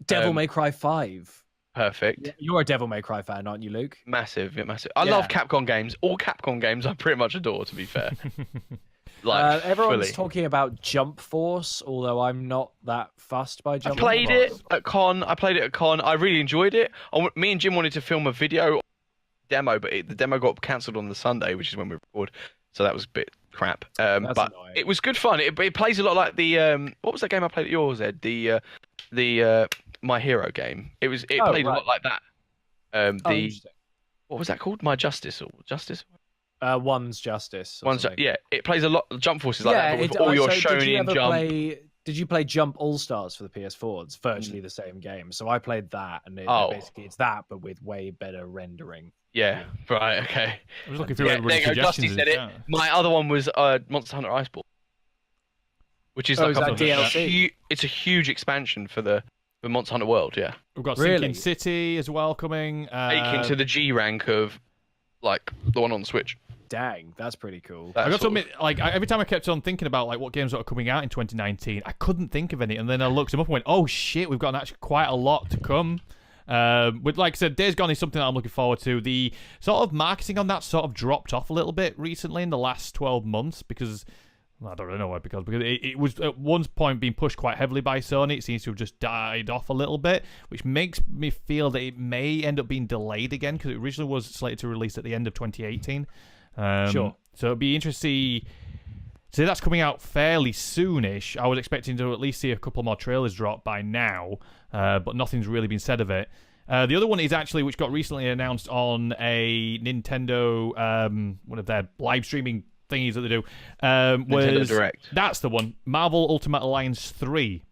Devil um, May Cry 5. Perfect. You're a Devil May Cry fan, aren't you, Luke? Massive, yeah, massive. I Yeah. love Capcom games. All Capcom games I pretty much adore, to be fair. Like, Everyone's fully. talking about Jump Force, although I'm not that fussed by I Jump played Force. it at Con. I really enjoyed it. Me and Jim wanted to film a video demo, but the demo got cancelled on the Sunday, which is when we record. So that was a bit crap. That's But annoying. it was good fun. It plays a lot like the what was that game I played at yours, Ed? The My Hero game. It played a right. lot like that. Oh, The interesting. what was that called? My Justice or Justice? One's Justice. Or something. Yeah, it plays a lot. Jump Force is like that, but with all your so did you shonen ever jump. Did you play Jump All Stars for the PS4? It's virtually the same game. So I played that, and basically it's that, but with way better rendering. Yeah, right, okay. I was looking through Yeah, everybody's there you go. Dusty suggestions. said it. My other one was Monster Hunter Iceball, which is Oh, like is that DLC? it's a huge expansion for the Monster Hunter world. Yeah, We've got Really? Sinking City as well coming. take into the G rank of like the one on the Switch. Dang, that's pretty cool. That I got to sort of- admit, like every time I kept on thinking about like what games are coming out in 2019, I couldn't think of any, and then I looked them up and went, "Oh shit, we've got actually quite a lot to come." With like I said, Days Gone is something that I'm looking forward to. The sort of marketing on that sort of dropped off a little bit recently in the last 12 months because I don't really know why, because it was at one point being pushed quite heavily by Sony. It seems to have just died off a little bit, which makes me feel that it may end up being delayed again because it originally was slated to release at the end of 2018. Sure. So it'd be interesting. So that's coming out fairly soonish. I was expecting to at least see a couple more trailers drop by now, but nothing's really been said of it. The other one is actually, which got recently announced on a Nintendo, one of their live streaming thingies that they do, Nintendo was Direct. That's the one, Marvel Ultimate Alliance 3,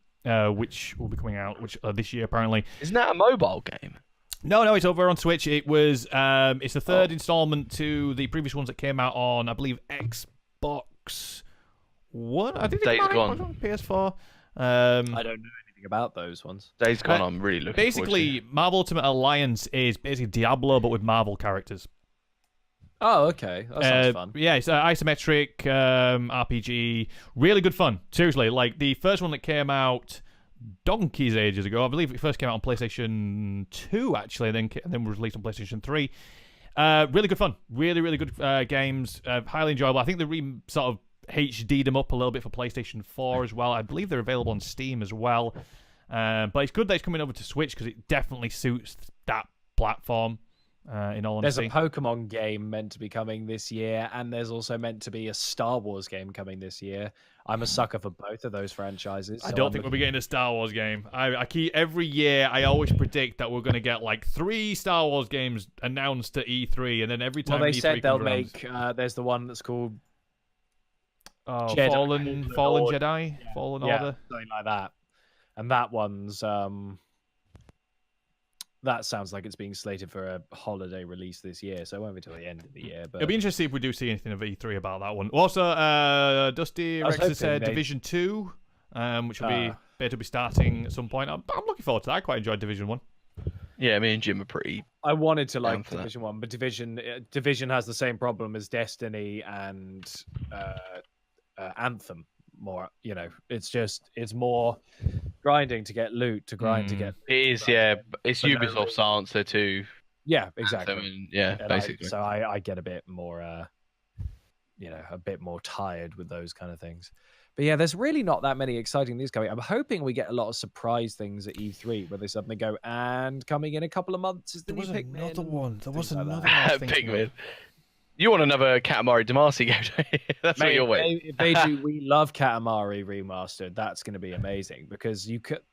which will be coming out this year apparently. Isn't that a mobile game? No, it's over on Switch. It was, it's the third installment to the previous ones that came out on, I believe, Xbox One. I think Days it Gone. was on PS4. I don't know anything about those ones. Days Gone. Uh, I'm really looking. Basically, Marvel Ultimate Alliance is basically Diablo, but with Marvel characters. Oh, okay. That sounds fun. Yeah, it's isometric RPG. Really good fun. Seriously, like the first one that came out donkeys ages ago. I believe it first came out on PlayStation 2, actually, and then was released on PlayStation 3. Really good fun. Really, really good games. Highly enjoyable. I think they sort of HD'd them up a little bit for PlayStation 4 as well. I believe they're available on Steam as well. But it's good that it's coming over to Switch because it definitely suits that platform. In all There's honesty, a Pokemon game meant to be coming this year, and there's also meant to be a Star Wars game coming this year. I'm a sucker for both of those franchises. I so don't I'm think we'll be getting a Star Wars game. I keep every year. I always predict that we're going to get like 3 Star Wars games announced at E3, and then every time. Well, they E3 said they'll comes around, make. There's the one that's called Fallen Order. Jedi, Fallen yeah, Order. something like that, and that one's. That sounds like it's being slated for a holiday release this year, so it won't be till the end of the year. But It'll be interesting if we do see anything of E3 about that one. Also, Dusty I was Rex has hoping said they- Division 2, which will be better to be starting at some point. I'm looking forward to that. I quite enjoyed Division 1. Yeah, me and Jim are pretty. I wanted to Down like for that. Division 1, but Division has the same problem as Destiny and Anthem. More, it's more grinding to get loot, to grind to get. It is, yeah. It's But no, Ubisoft's answer to Yeah, exactly. Anthem, and, yeah, And basically. I get a bit more, a bit more tired with those kind of things. But yeah, there's really not that many exciting news coming. I'm hoping we get a lot of surprise things at E3 where they suddenly go, and coming in a couple of months is the new Pikmin. Another one. There was like another that. one. I was thinking Pikmin. of. You want another Katamari Damacy game, don't you? That's what Mate, you're waiting. if they do, we love Katamari remastered. That's going to be amazing because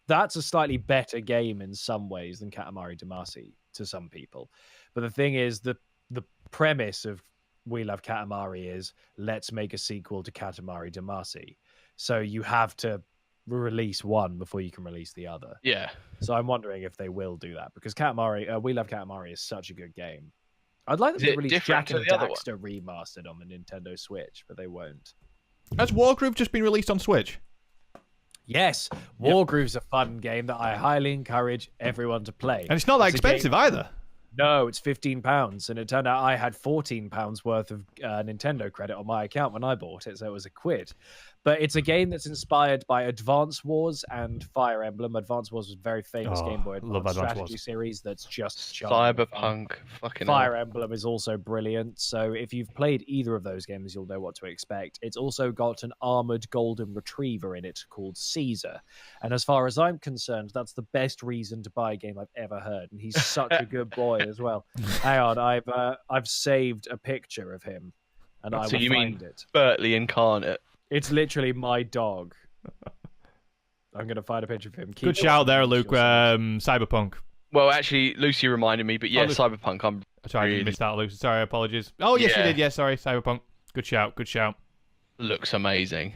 that's a slightly better game in some ways than Katamari Damacy to some people. But the thing is, the premise of We Love Katamari is let's make a sequel to Katamari Damacy. So you have to release one before you can release the other. Yeah. So I'm wondering if they will do that because We Love Katamari is such a good game. I'd like them to release Jack and Daxter remastered on the Nintendo Switch, but they won't. Has Wargroove just been released on Switch? Yes, Wargroove's a fun game that I highly encourage everyone to play. And it's not that expensive either. No, it's £15, and it turned out I had £14 worth of Nintendo credit on my account when I bought it, so it was £1. But it's a game that's inspired by Advance Wars and Fire Emblem. Advance Wars was a very famous Game Boy Advance strategy series that's just Cyberpunk. Fucking Fire Emblem is also brilliant. So if you've played either of those games, you'll know what to expect. It's also got an armored golden retriever in it called Caesar. And as far as I'm concerned, that's the best reason to buy a game I've ever heard. And he's such a good boy as well. Hang on, I've saved a picture of him, and I will find it. Bertley incarnate. It's literally my dog. I'm going to find a picture of him. Good shout there, Luke. Cyberpunk. Well, actually, Lucy reminded me, but yeah, Cyberpunk. I'm sorry, I missed that, Lucy. Sorry, apologies. Oh, yes, you did. Yeah, sorry, Cyberpunk. Good shout. Good shout. Looks amazing.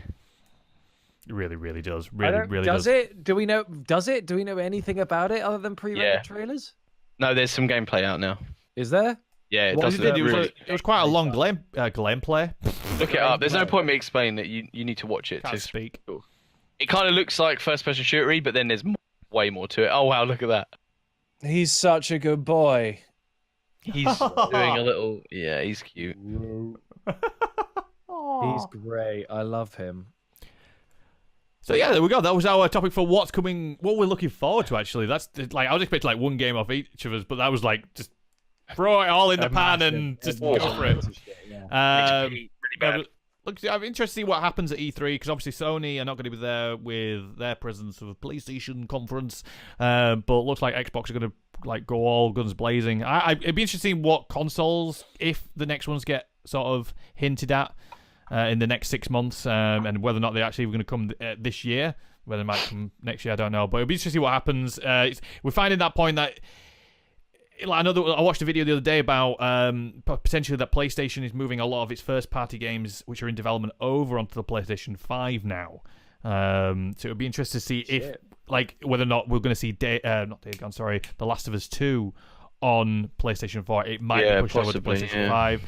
It really, really does. Really does. Does it? Do we know? Does it? Do we know anything about it other than pre-rendered trailers? No, there's some gameplay out now. Is there? Yeah, it does. It was quite a long gameplay. Look it up. There's no point in me explaining it. You need to watch it Can't to speak. It kind of looks like first-person shootery, but then there's way more to it. Oh wow, look at that. He's such a good boy. He's doing a little. Yeah, he's cute. He's great. I love him. So yeah, there we go. That was our topic for what's coming, what we're looking forward to. Actually, that's like I was expecting like one game off each of us, but that was like just throw it all in the pan and just go for it. Really bad. Look, I'm interested to see what happens at E3 because obviously Sony are not going to be there with their presence of a PlayStation conference, but it looks like Xbox are going to like go all guns blazing. It'd be interesting to see what consoles, if the next ones get sort of hinted at in the next 6 months, and whether or not they're actually going to come this year. Whether they might come next year, I don't know. But it'd be interesting to see what happens. We're finding that point that. Like, I watched a video the other day about potentially that PlayStation is moving a lot of its first-party games, which are in development, over onto the PlayStation 5 now. So it would be interesting to see if, like, whether or not we're going to see The Last of Us 2 on PlayStation 4. It might be pushed over to PlayStation 5.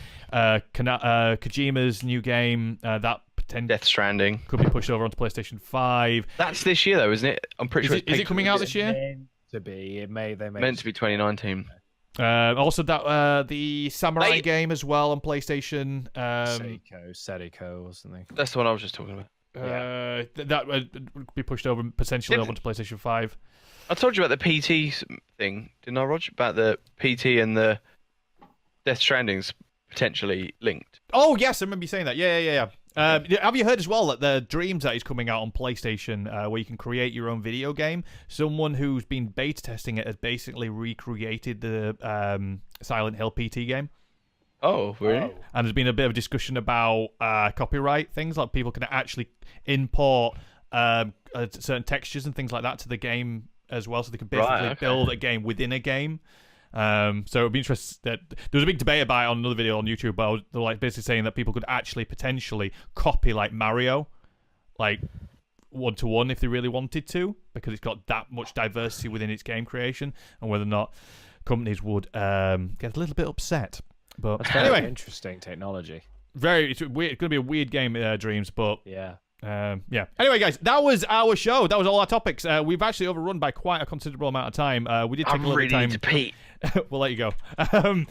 Kojima's new game, that Death Stranding, could be pushed over onto PlayStation 5. That's this year, though, isn't it? I'm pretty sure. Is it coming out this year? To be, they may meant to be 2019. Also, that the Samurai game as well on PlayStation. Sadiko or something. That's the one I was just talking about. That would be pushed over potentially over to PlayStation 5. I told you about the PT thing, didn't I, Roger? About the PT and the Death Stranding's potentially linked. Oh yes, I remember you saying that. Yeah. Have you heard as well that the Dreams that is coming out on PlayStation, where you can create your own video game? Someone who's been beta testing it has basically recreated the Silent Hill PT game. Oh, really? And there's been a bit of discussion about copyright things, like people can actually import certain textures and things like that to the game as well, so they can basically build a game within a game. So it'd be interesting. There was a big debate about it on another video on YouTube, but they're like basically saying that people could actually potentially copy like Mario, like 1-to-1 if they really wanted to, because it's got that much diversity within its game creation, and whether or not companies would get a little bit upset. But that's anyway, interesting technology. It's weird. It's going to be a weird game, Dreams, but yeah. Anyway, guys, that was our show. That was all our topics. We've actually overrun by quite a considerable amount of time. We did take a little bit of time. To pee. We'll let you go. So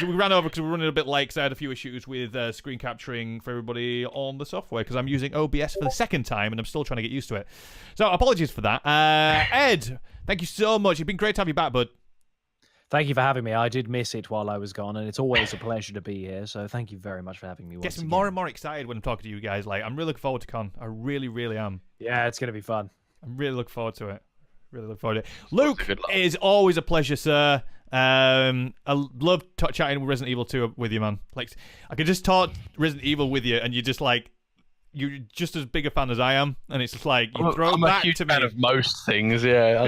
we ran over because we were running a bit late because I had a few issues with screen capturing for everybody on the software because I'm using OBS for the second time and I'm still trying to get used to it. So apologies for that. Ed, thank you so much. It's been great to have you back, bud. Thank you for having me. I did miss it while I was gone, and it's always a pleasure to be here. So thank you very much for having me. Gets me more and more excited when I'm talking to you guys. Like, I'm really looking forward to Con. I really, really am. Yeah, it's going to be fun. I'm really looking forward to it. Really look forward to it. Luke, is always a pleasure, sir. I love chatting Resident Evil 2 with you, man. Like, I could just talk Resident Evil with you, and you're just as big a fan as I am, and it's just like you throw I'm back a huge to me. fan of most things. Yeah,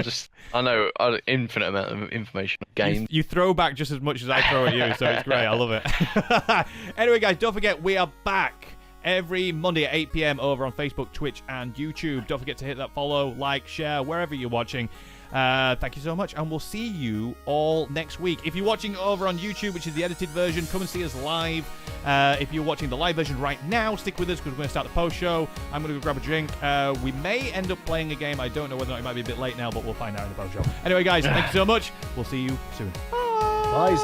I know an infinite amount of information on games. You throw back just as much as I throw at you, so it's great. I love it. Anyway, guys, don't forget we are back every Monday at 8 p.m. over on Facebook, Twitch, and YouTube. Don't forget to hit that follow, like, share, wherever you're watching. Thank you so much, and we'll see you all next week. If you're watching over on YouTube, which is the edited version, come and see us live. If you're watching the live version right now, stick with us because we're going to start the post show. I'm going to go grab a drink. We may end up playing a game. I don't know whether or not it might be a bit late now, but we'll find out in the post show. Anyway, guys, thank you so much. We'll see you soon. Bye.